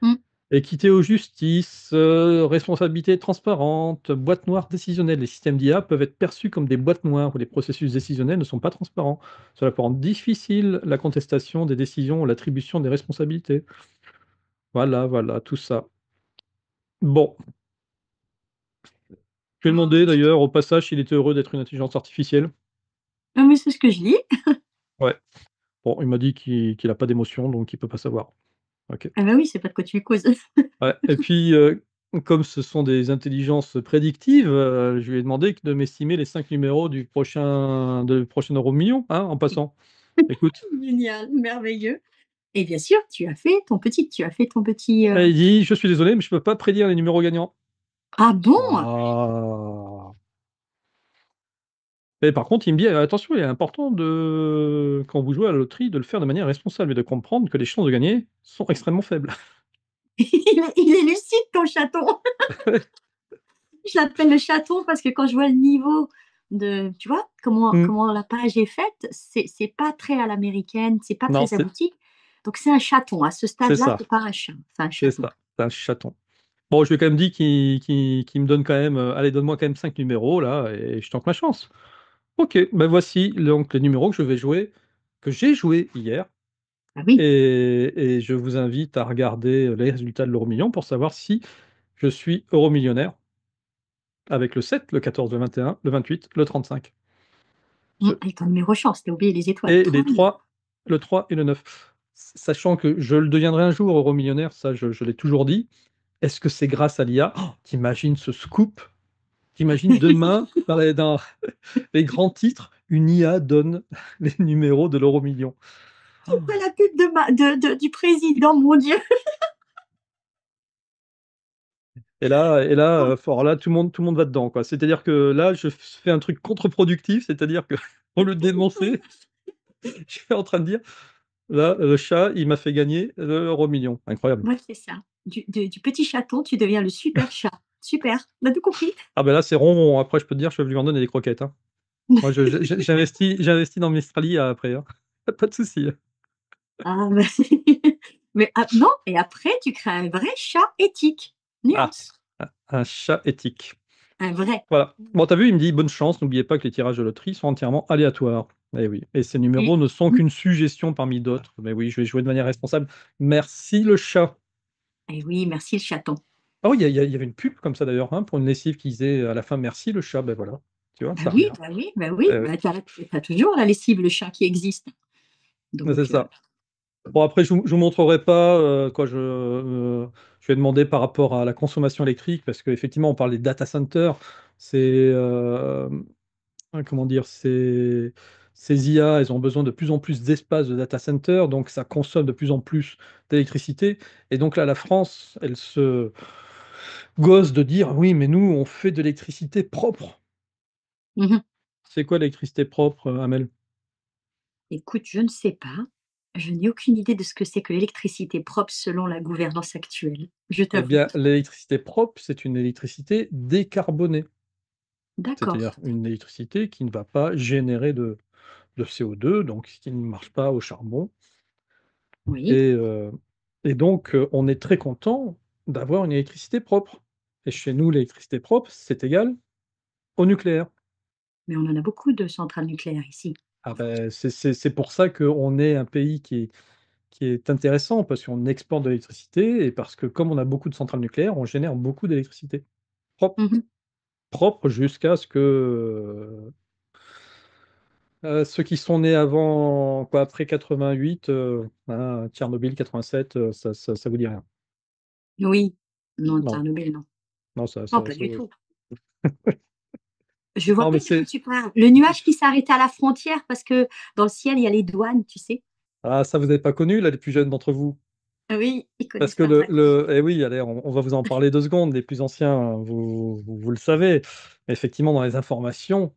[SPEAKER 2] Mmh.
[SPEAKER 1] Équité aux justices, responsabilité transparente, boîte noire décisionnelle. Les systèmes d'IA peuvent être perçus comme des boîtes noires où les processus décisionnels ne sont pas transparents. Cela peut rendre difficile la contestation des décisions ou l'attribution des responsabilités. Voilà, voilà, tout ça. Bon, je lui ai demandé d'ailleurs au passage s'il était heureux d'être une intelligence artificielle.
[SPEAKER 2] Non, mais c'est ce que je lis.
[SPEAKER 1] Ouais. Bon, il m'a dit qu'il a pas d'émotion, donc il peut pas savoir. OK.
[SPEAKER 2] Ah bah oui, c'est pas de quoi tu lui causes.
[SPEAKER 1] Ouais et puis, comme ce sont des intelligences prédictives, je lui ai demandé de m'estimer les 5 numéros du prochain euro-million, hein, en passant. Écoute,
[SPEAKER 2] Génial, merveilleux et bien sûr, tu as fait ton petit,
[SPEAKER 1] et il dit: «Je suis désolé, mais je peux pas prédire les numéros gagnants».
[SPEAKER 2] ah bon?
[SPEAKER 1] Ah! Et par contre, il me dit: «Attention, il est important de quand vous jouez à la loterie, de le faire de manière responsable et de comprendre que les chances de gagner sont extrêmement faibles».
[SPEAKER 2] Il est lucide ton chaton. Je l'appelle le chaton parce que quand je vois le niveau de tu vois, comment
[SPEAKER 1] Mmh.
[SPEAKER 2] comment la page est faite, c'est pas très à l'américaine, c'est pas
[SPEAKER 1] Non,
[SPEAKER 2] très abouti. Donc c'est un chaton. À ce
[SPEAKER 1] c'est
[SPEAKER 2] stade-là,
[SPEAKER 1] ça,
[SPEAKER 2] c'est pas un chat, c'est un
[SPEAKER 1] c'est
[SPEAKER 2] chaton.
[SPEAKER 1] ça, c'est un chaton. Bon, je lui ai quand même dit qu'il me donne quand même, «Allez, donne-moi quand même 5 numéros là et je tente ma chance». OK, ben voici donc les numéros que je vais jouer, que j'ai joués hier
[SPEAKER 2] Ah oui,
[SPEAKER 1] et je vous invite à regarder, les résultats de l'euro-million pour savoir si je suis euro-millionnaire avec le 7, le 14, le 21, le 28, le 35. Ce
[SPEAKER 2] avec ton numéro chance, tu as oublié les étoiles.
[SPEAKER 1] et les
[SPEAKER 2] 3000.
[SPEAKER 1] 3, le 3 et le 9. Sachant que je le deviendrai un jour euro-millionnaire, ça je l'ai toujours dit. Est-ce que c'est grâce à l'IA? Tu ce scoop? Tu demain dans les grands titres, une IA donne les numéros de l'euro-million.
[SPEAKER 2] C'est pas la pub de ma de du président, mon Dieu!
[SPEAKER 1] Alors là, tout le monde va dedans, quoi. C'est-à-dire que là, je fais un truc contre-productif, c'est-à-dire que pour le dénoncer, je suis en train de dire: «Là, le chat, il m'a fait gagner l'euro-million». Incroyable.
[SPEAKER 2] Ouais, c'est ça. Du petit chaton, tu deviens le super chat. Super, on a tout compris.
[SPEAKER 1] Ah ben là, c'est ronron. Après, je peux te dire, je peux lui en donner des croquettes, hein. Moi, j'investis dans Mistral après, hein. Pas de souci, hein.
[SPEAKER 2] Ah bah, mais ah non et après tu crées un vrai chat éthique.
[SPEAKER 1] Ah,
[SPEAKER 2] Nuance.
[SPEAKER 1] un chat éthique.
[SPEAKER 2] Un vrai
[SPEAKER 1] Voilà. Bon, tu vu, il me dit: «Bonne chance, n'oubliez pas que les tirages de loterie sont entièrement aléatoires». Eh oui, et ces numéros
[SPEAKER 2] et
[SPEAKER 1] ne sont
[SPEAKER 2] mmh
[SPEAKER 1] qu'une suggestion parmi d'autres. Mais oui, je vais jouer de manière responsable. Merci le chat.
[SPEAKER 2] et oui, merci le chaton.
[SPEAKER 1] Ah oui, il y avait une pub comme ça d'ailleurs, hein, pour une lessive qui disait à la fin: «Merci le chat». Ben voilà, tu vois?
[SPEAKER 2] Bah
[SPEAKER 1] Ça
[SPEAKER 2] oui,
[SPEAKER 1] revient.
[SPEAKER 2] bah oui, bah oui,
[SPEAKER 1] Eh oui,
[SPEAKER 2] bah tu as toujours la lessive, le chat qui existe.
[SPEAKER 1] c'est
[SPEAKER 2] Donc
[SPEAKER 1] ça. Bon après je vous montrerai pas, quoi je vais demander par rapport à la consommation électrique parce qu'effectivement on parle des data centers, c'est, comment dire? Ces IA, elles ont besoin de plus en plus d'espace de data center, donc ça consomme de plus en plus d'électricité et donc là, la France, elle se gauze de dire: «Oui, mais nous, on fait de l'électricité propre».
[SPEAKER 2] mmh
[SPEAKER 1] C'est quoi l'électricité propre, Amel?
[SPEAKER 2] Écoute, je ne sais pas. Je n'ai aucune idée de ce que c'est que l'électricité propre selon la gouvernance actuelle, je
[SPEAKER 1] Eh
[SPEAKER 2] t'avoue.
[SPEAKER 1] bien, l'électricité propre, c'est une électricité décarbonée,
[SPEAKER 2] D'accord,
[SPEAKER 1] c'est-à-dire une électricité qui ne va pas générer de CO2, donc qui ne marche pas au charbon
[SPEAKER 2] oui,
[SPEAKER 1] et heu et donc on est très content d'avoir une électricité propre et chez nous, l'électricité propre, c'est égal au nucléaire.
[SPEAKER 2] mais on en a beaucoup de centrales nucléaires ici.
[SPEAKER 1] Ah beh, c'est pour ça qu'on est un pays qui est intéressant parce qu'on exporte de l'électricité et parce que comme on a beaucoup de centrales nucléaires, on génère beaucoup d'électricité propre.
[SPEAKER 2] Mmh
[SPEAKER 1] Propre jusqu'à ce que, ceux qui sont nés avant quoi, après 88, hein, Tchernobyl 87, ça vous dit rien?
[SPEAKER 2] Oui. Non,
[SPEAKER 1] Non,
[SPEAKER 2] Tchernobyl, non.
[SPEAKER 1] non, ça
[SPEAKER 2] Non,
[SPEAKER 1] ça
[SPEAKER 2] pas
[SPEAKER 1] ça
[SPEAKER 2] du tout. Je vois
[SPEAKER 1] non,
[SPEAKER 2] pas
[SPEAKER 1] mais
[SPEAKER 2] de quoi
[SPEAKER 1] c'est
[SPEAKER 2] tu parles. Le nuage qui s'est arrêté à la frontière parce que dans le ciel, il y a les douanes, tu sais?
[SPEAKER 1] ah, ça vous avez pas connu là, les plus jeunes d'entre vous?
[SPEAKER 2] Oui, ils
[SPEAKER 1] Parce
[SPEAKER 2] connaissent
[SPEAKER 1] que
[SPEAKER 2] pas vraiment.
[SPEAKER 1] eh oui, allez, on va vous en parler 2 secondes, les plus anciens, hein, vous le savez. Effectivement, dans les informations,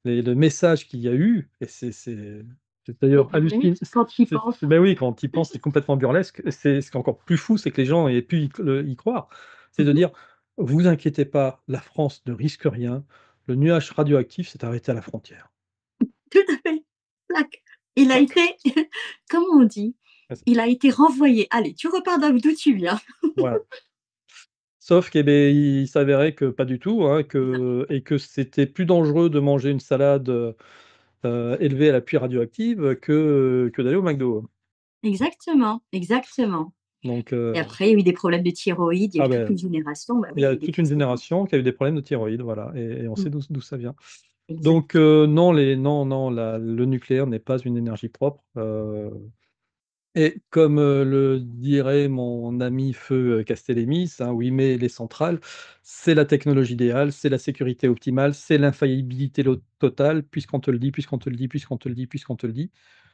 [SPEAKER 1] le message qu'il y a eu et c'est d'ailleurs
[SPEAKER 2] C'est
[SPEAKER 1] hallucinant.
[SPEAKER 2] burlesque quand tu y penses.
[SPEAKER 1] Bah, oui, quand tu y penses, c'est complètement burlesque. C'est ce qui est encore plus fou, c'est que les gens aient pu y croire. C'est de
[SPEAKER 2] Mmh
[SPEAKER 1] dire: «Vous inquiétez pas, la France ne risque rien, le nuage radioactif s'est arrêté à la frontière».
[SPEAKER 2] Tout à fait. Plaque. Il a
[SPEAKER 1] Ah,
[SPEAKER 2] été comment on dit?
[SPEAKER 1] ah, c'est
[SPEAKER 2] Il a été renvoyé. «Allez, tu repars d'où tu viens».
[SPEAKER 1] voilà. Sauf que, beh, il s'avérait que pas du tout, hein,
[SPEAKER 2] Non.
[SPEAKER 1] que c'était plus dangereux de manger une salade, élevée à la pluie radioactive que d'aller au McDo.
[SPEAKER 2] Exactement, exactement.
[SPEAKER 1] Donc
[SPEAKER 2] Et après, il y a eu des problèmes de thyroïde, il y a eu
[SPEAKER 1] ah
[SPEAKER 2] toute
[SPEAKER 1] beh,
[SPEAKER 2] une génération, bah
[SPEAKER 1] il y
[SPEAKER 2] oui, il y a
[SPEAKER 1] a
[SPEAKER 2] eu des
[SPEAKER 1] toute une
[SPEAKER 2] cancers, hein.
[SPEAKER 1] génération qui a eu des problèmes de thyroïde, voilà et on
[SPEAKER 2] Mmh,
[SPEAKER 1] sait d'où ça vient. Donc
[SPEAKER 2] exactement.
[SPEAKER 1] non, non, la le nucléaire n'est pas une énergie propre, et comme, le dirait mon ami feu, Castellémis, hein: «Oui, mais les centrales, c'est la technologie idéale, c'est la sécurité optimale, c'est l'infaillibilité totale, puisqu'on te le dit, puisqu'on te le dit, puisqu'on te le dit, puisqu'on te le dit».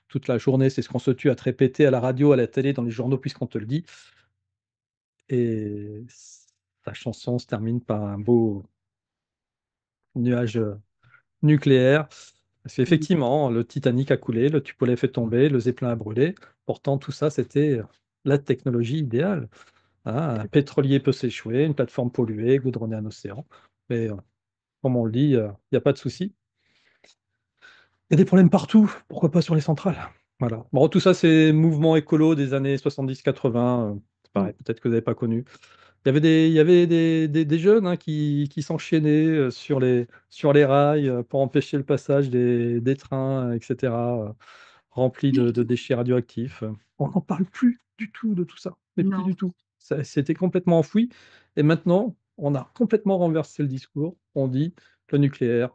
[SPEAKER 1] Toute la journée, c'est ce qu'on se tue à te répéter à la radio, à la télé, dans les journaux, puisqu'on te le dit et sa chanson se termine par un beau nuage, nucléaire. Parce
[SPEAKER 2] Mmh.
[SPEAKER 1] qu'effectivement, le Titanic a coulé, le Tupolev est tombé, le Zeppelin a brûlé. Pourtant, tout ça, c'était, la technologie idéale. Hein, un pétrolier peut s'échouer, une plateforme polluée, goudronner un océan, mais comme on le dit, il y a pas de souci. Il y a des problèmes partout, pourquoi pas sur les centrales? Voilà. Bon, tout ça, c'est mouvement écolo des années 70-80, c'est
[SPEAKER 2] Mmh.
[SPEAKER 1] pareil, peut-être que vous avez pas connu. Il y avait des jeunes, hein, qui s'enchaînaient, sur les rails, pour empêcher le passage des trains, et cetera, remplis de déchets radioactifs. On n'en parle plus du tout de tout ça, mais plus
[SPEAKER 2] Non,
[SPEAKER 1] du tout. Ça c'était complètement enfoui et maintenant, on a complètement renversé le discours. On dit: «Le nucléaire,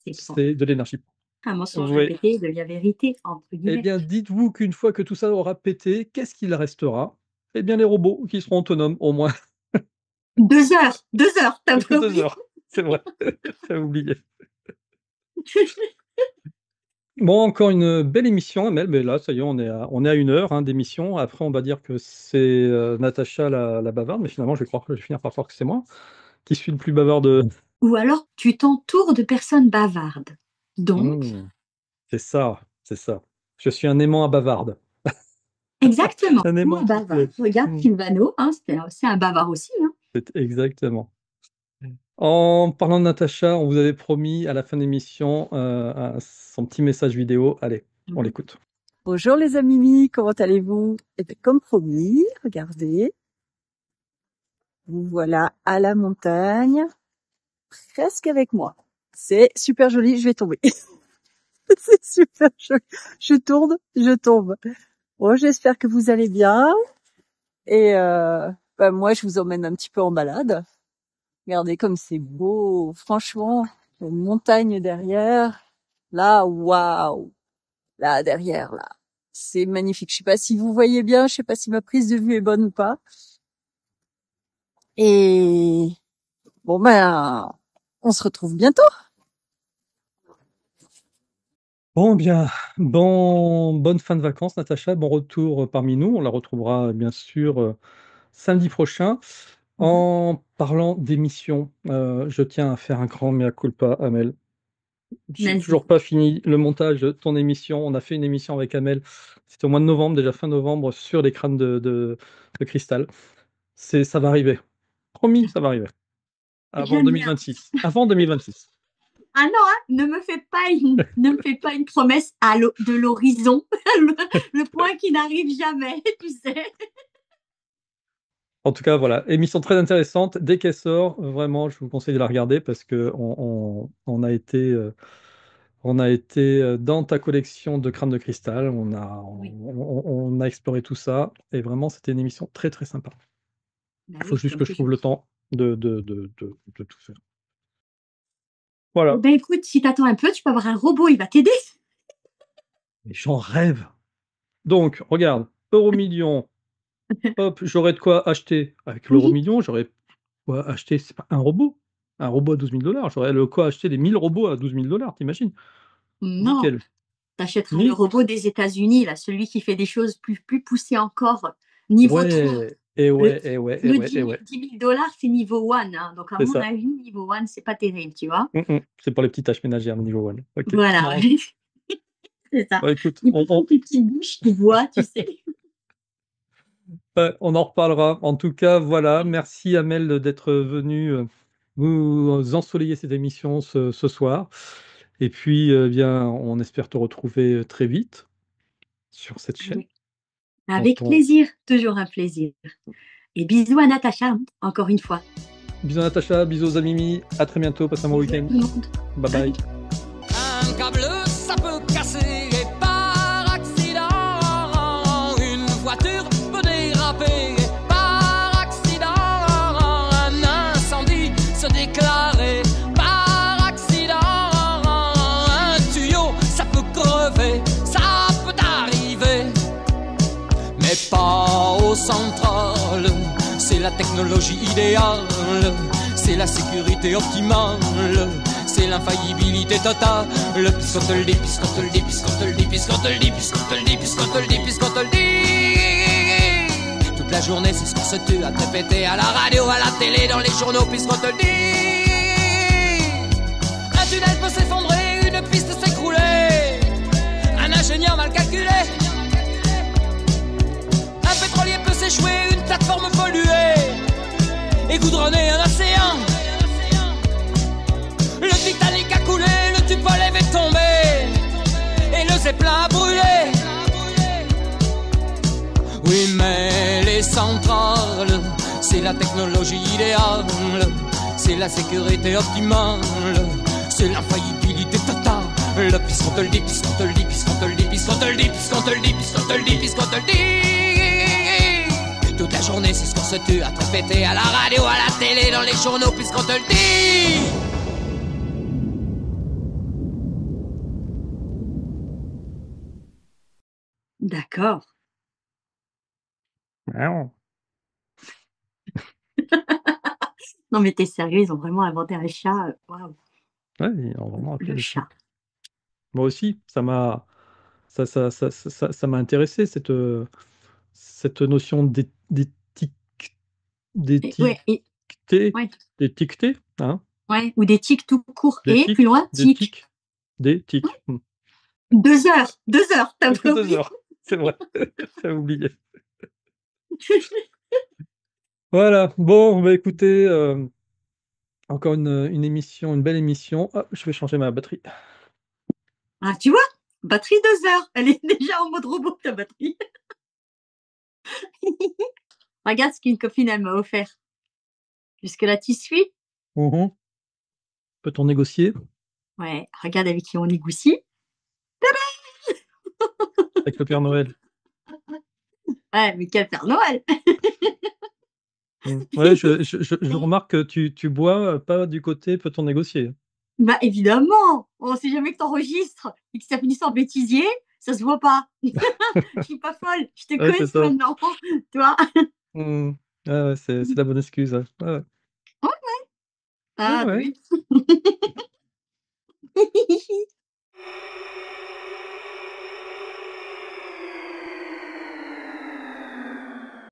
[SPEAKER 2] c'est propre.
[SPEAKER 1] c'est de l'énergie».
[SPEAKER 2] Un mensonge
[SPEAKER 1] Oui.
[SPEAKER 2] répété devient vérité, entre
[SPEAKER 1] Eh
[SPEAKER 2] guillemets.
[SPEAKER 1] bien, dites-vous qu'une fois que tout ça aura pété, qu'est-ce qu'il restera? Eh bien, les robots qui seront autonomes, au moins
[SPEAKER 2] 2 heures, tu as
[SPEAKER 1] que
[SPEAKER 2] pas
[SPEAKER 1] 2
[SPEAKER 2] oublié?
[SPEAKER 1] heures. C'est vrai, j'avais oublié. Bon, encore une belle émission, Amel, mais là, ça y est, on est à 1 heure, hein, d'émission. Après, on va dire que c'est, Natacha la bavarde, mais finalement, je vais finir par croire que c'est moi qui suis le plus bavard de
[SPEAKER 2] Ou alors tu t'entoures de personnes bavardes. Donc
[SPEAKER 1] mmh, c'est ça, c'est ça. Je suis un aimant à bavarde.
[SPEAKER 2] exactement,
[SPEAKER 1] Un
[SPEAKER 2] ou un
[SPEAKER 1] aimant
[SPEAKER 2] bavard.
[SPEAKER 1] ouais.
[SPEAKER 2] Regarde
[SPEAKER 1] Mmh,
[SPEAKER 2] Sylvano, hein, c'est un bavard aussi, hein.
[SPEAKER 1] c'est exactement. En parlant de Natacha, on vous avait promis à la fin de l'émission, son petit message vidéo. Allez, on
[SPEAKER 2] Mmh.
[SPEAKER 1] l'écoute.
[SPEAKER 3] Bonjour les amis, comment allez-vous? Eh bien, comme promis, regardez, vous voilà à la montagne, presque avec moi. C'est super joli, je vais tomber. C'est super joli. Je tourne, je tombe. Bon, j'espère que vous allez bien. Et moi, je vous emmène un petit peu en balade. Regardez comme c'est beau. Franchement, une montagne derrière. Là, waouh. Là, derrière, là. C'est magnifique. Je sais pas si vous voyez bien, je sais pas si ma prise de vue est bonne ou pas. Et bon ben, on se retrouve bientôt.
[SPEAKER 1] Bon, bien, bonne fin de vacances, Natacha. Bon retour, parmi nous. On la retrouvera, bien sûr, samedi prochain.
[SPEAKER 2] Mmh.
[SPEAKER 1] En parlant d'émission, je tiens à faire un grand mea culpa, Amel. J'ai
[SPEAKER 2] Vas-y.
[SPEAKER 1] toujours pas fini le montage de ton émission. On a fait une émission avec Amel, c'était au mois de novembre, déjà fin novembre, sur les crânes de cristal. Ça va arriver. Promis, ça va arriver. Avant
[SPEAKER 2] Génial.
[SPEAKER 1] 2026. Avant 2026.
[SPEAKER 2] Ah non, hein, ne me fais pas une promesse à de l'horizon, le point qui n'arrive jamais, tu sais?
[SPEAKER 1] En tout cas, voilà, émission très intéressante. Dès qu'elle sort, vraiment, je vous conseille de la regarder parce on a été, dans ta collection de crânes de cristal.
[SPEAKER 2] Oui,
[SPEAKER 1] On a exploré tout ça et vraiment, c'était une émission très, très sympa.
[SPEAKER 2] bah
[SPEAKER 1] Il faut
[SPEAKER 2] oui,
[SPEAKER 1] juste
[SPEAKER 2] comme
[SPEAKER 1] que je trouve
[SPEAKER 2] toujours.
[SPEAKER 1] le temps de tout faire.
[SPEAKER 2] Eh
[SPEAKER 1] Voilà,
[SPEAKER 2] ben, écoute, si tu attends un peu, tu peux avoir un robot, il va t'aider.
[SPEAKER 1] mais j'en rêve. Donc regarde, Euromillions, hop, j'aurais de quoi acheter avec
[SPEAKER 2] Oui.
[SPEAKER 1] l'Euromillion, j'aurais quoi acheter, c'est pas un robot. Un robot à 12 000 $. J'aurais le quoi acheter des 1 000 robots à 12 000 $, tu imagines?
[SPEAKER 2] Non,
[SPEAKER 1] Nickel.
[SPEAKER 2] tu achèteras le
[SPEAKER 1] Ni
[SPEAKER 2] robot des États-Unis, là, celui qui fait des choses plus poussées encore, niveau 3.
[SPEAKER 1] ouais, et
[SPEAKER 2] Le
[SPEAKER 1] ouais, et ouais, et
[SPEAKER 2] le
[SPEAKER 1] ouais, et
[SPEAKER 2] 10 000
[SPEAKER 1] ouais,
[SPEAKER 2] 10 000 c'est niveau 1, hein, donc à
[SPEAKER 1] c'est
[SPEAKER 2] mon
[SPEAKER 1] ça.
[SPEAKER 2] avis, niveau 1, c'est pas terrible, tu vois?
[SPEAKER 1] C'est pour les petites tâches ménagères, le niveau 1. OK,
[SPEAKER 2] Voilà,
[SPEAKER 1] non,
[SPEAKER 2] c'est ça.
[SPEAKER 1] bah, écoute,
[SPEAKER 2] Et pour tes petites bouches qui voient, tu sais?
[SPEAKER 1] on en reparlera. En tout cas, voilà, merci Amel, d'être venue, nous ensoleiller cette émission ce soir et puis, bien, on espère te retrouver, très vite sur cette chaîne dans
[SPEAKER 2] Avec
[SPEAKER 1] ton
[SPEAKER 2] plaisir, toujours un plaisir. Et bisous à Natacha, encore une fois.
[SPEAKER 1] bisous Natacha, bisous à Mimi, à très bientôt, passe un bon
[SPEAKER 2] Bisous à
[SPEAKER 1] week-end.
[SPEAKER 2] tout le monde.
[SPEAKER 1] Bye bye.
[SPEAKER 4] Un câble, ça peut casser et par accident. Une voiture peut déraper et par accident. Un incendie se déclarer par accident. Un tuyau, ça peut crever, ça peut arriver. Mais pas aux centrales, c'est la technologie idéale, c'est la sécurité optimale, c'est l'infaillibilité totale. Puisqu'on te le dit, puisqu'on te le dit, puisqu'on te le dit, puisqu'on te le dit, puisqu'on te le dit, puisqu'on te le dit, puisqu'on te le dit. Toute la journée, c'est ce qu'on se tue à te répéter à la radio, à la télé, dans les journaux, puisqu'on te le dit. Un tunnel peut s'effondrer, une piste s'écrouler, un ingénieur mal calculé. Un pétrolier peut s'échouer, une plateforme polluée et goudronner un océan. Le Titanic a coulé, le Tupolev est tombé et le Zeppelin a brûlé. Oui, mais les centrales, c'est la technologie idéale, c'est la sécurité optimale, c'est l'infaillibilité totale. Puisqu'on te le dit, puisqu'on te le dit, puisqu'on te le dit, puisqu'on te le dit, puisqu'on te le dit, puisqu'on te le dit, puisqu'on te le dit. Toute la journée, c'est ce qu'on se tue à te répéter à la radio, à la télé, dans les journaux, puisqu'on te le dit.
[SPEAKER 2] D'accord.
[SPEAKER 1] Miaou.
[SPEAKER 2] Non, mais t'es sérieux, ils ont vraiment inventé un chat. Waouh,
[SPEAKER 1] Ouais, ils ont vraiment appelé
[SPEAKER 2] le
[SPEAKER 1] le chat.
[SPEAKER 2] chat.
[SPEAKER 1] Moi aussi, ça m'a intéressé cette notion
[SPEAKER 2] Ouais,
[SPEAKER 1] d'étiqueter, hein,
[SPEAKER 2] ouais, ou des tics tout court. Et
[SPEAKER 1] d'éthique,
[SPEAKER 2] plus loin, tic.
[SPEAKER 1] d'éthique.
[SPEAKER 2] 2 heures, 2 heures, t'as pas
[SPEAKER 1] 2
[SPEAKER 2] oublié.
[SPEAKER 1] heures, c'est vrai, j'avais oublié. Voilà, bon, bah, écoutez, encore une émission, une belle émission. Ah, je vais changer ma batterie.
[SPEAKER 2] Ah, tu vois, batterie 2 heures. Elle est déjà en mode robot, ta batterie. Regarde ce qu'une copine, elle m'a offert. Jusque-là, tu suis?
[SPEAKER 1] Mmh. Peut-on négocier
[SPEAKER 2] Ouais, regarde avec qui on négocie.
[SPEAKER 1] avec le Père Noël?
[SPEAKER 2] Ouais, mais quel Père Noël!
[SPEAKER 1] Mmh. Ouais, je remarque que tu bois, pas du côté peut-on négocier?
[SPEAKER 2] Bah, évidemment! On sait jamais que t'enregistres et que ça finisse en bêtisier, ça se voit pas. Je suis pas folle, je te
[SPEAKER 1] Ouais, c'est
[SPEAKER 2] connais
[SPEAKER 1] ça.
[SPEAKER 2] maintenant, tu vois?
[SPEAKER 1] Mmh. Ouais, ouais, c'est la bonne excuse, ouais. Ouais, ouais. Ouais,
[SPEAKER 2] Ah,
[SPEAKER 1] ouais.
[SPEAKER 2] oui.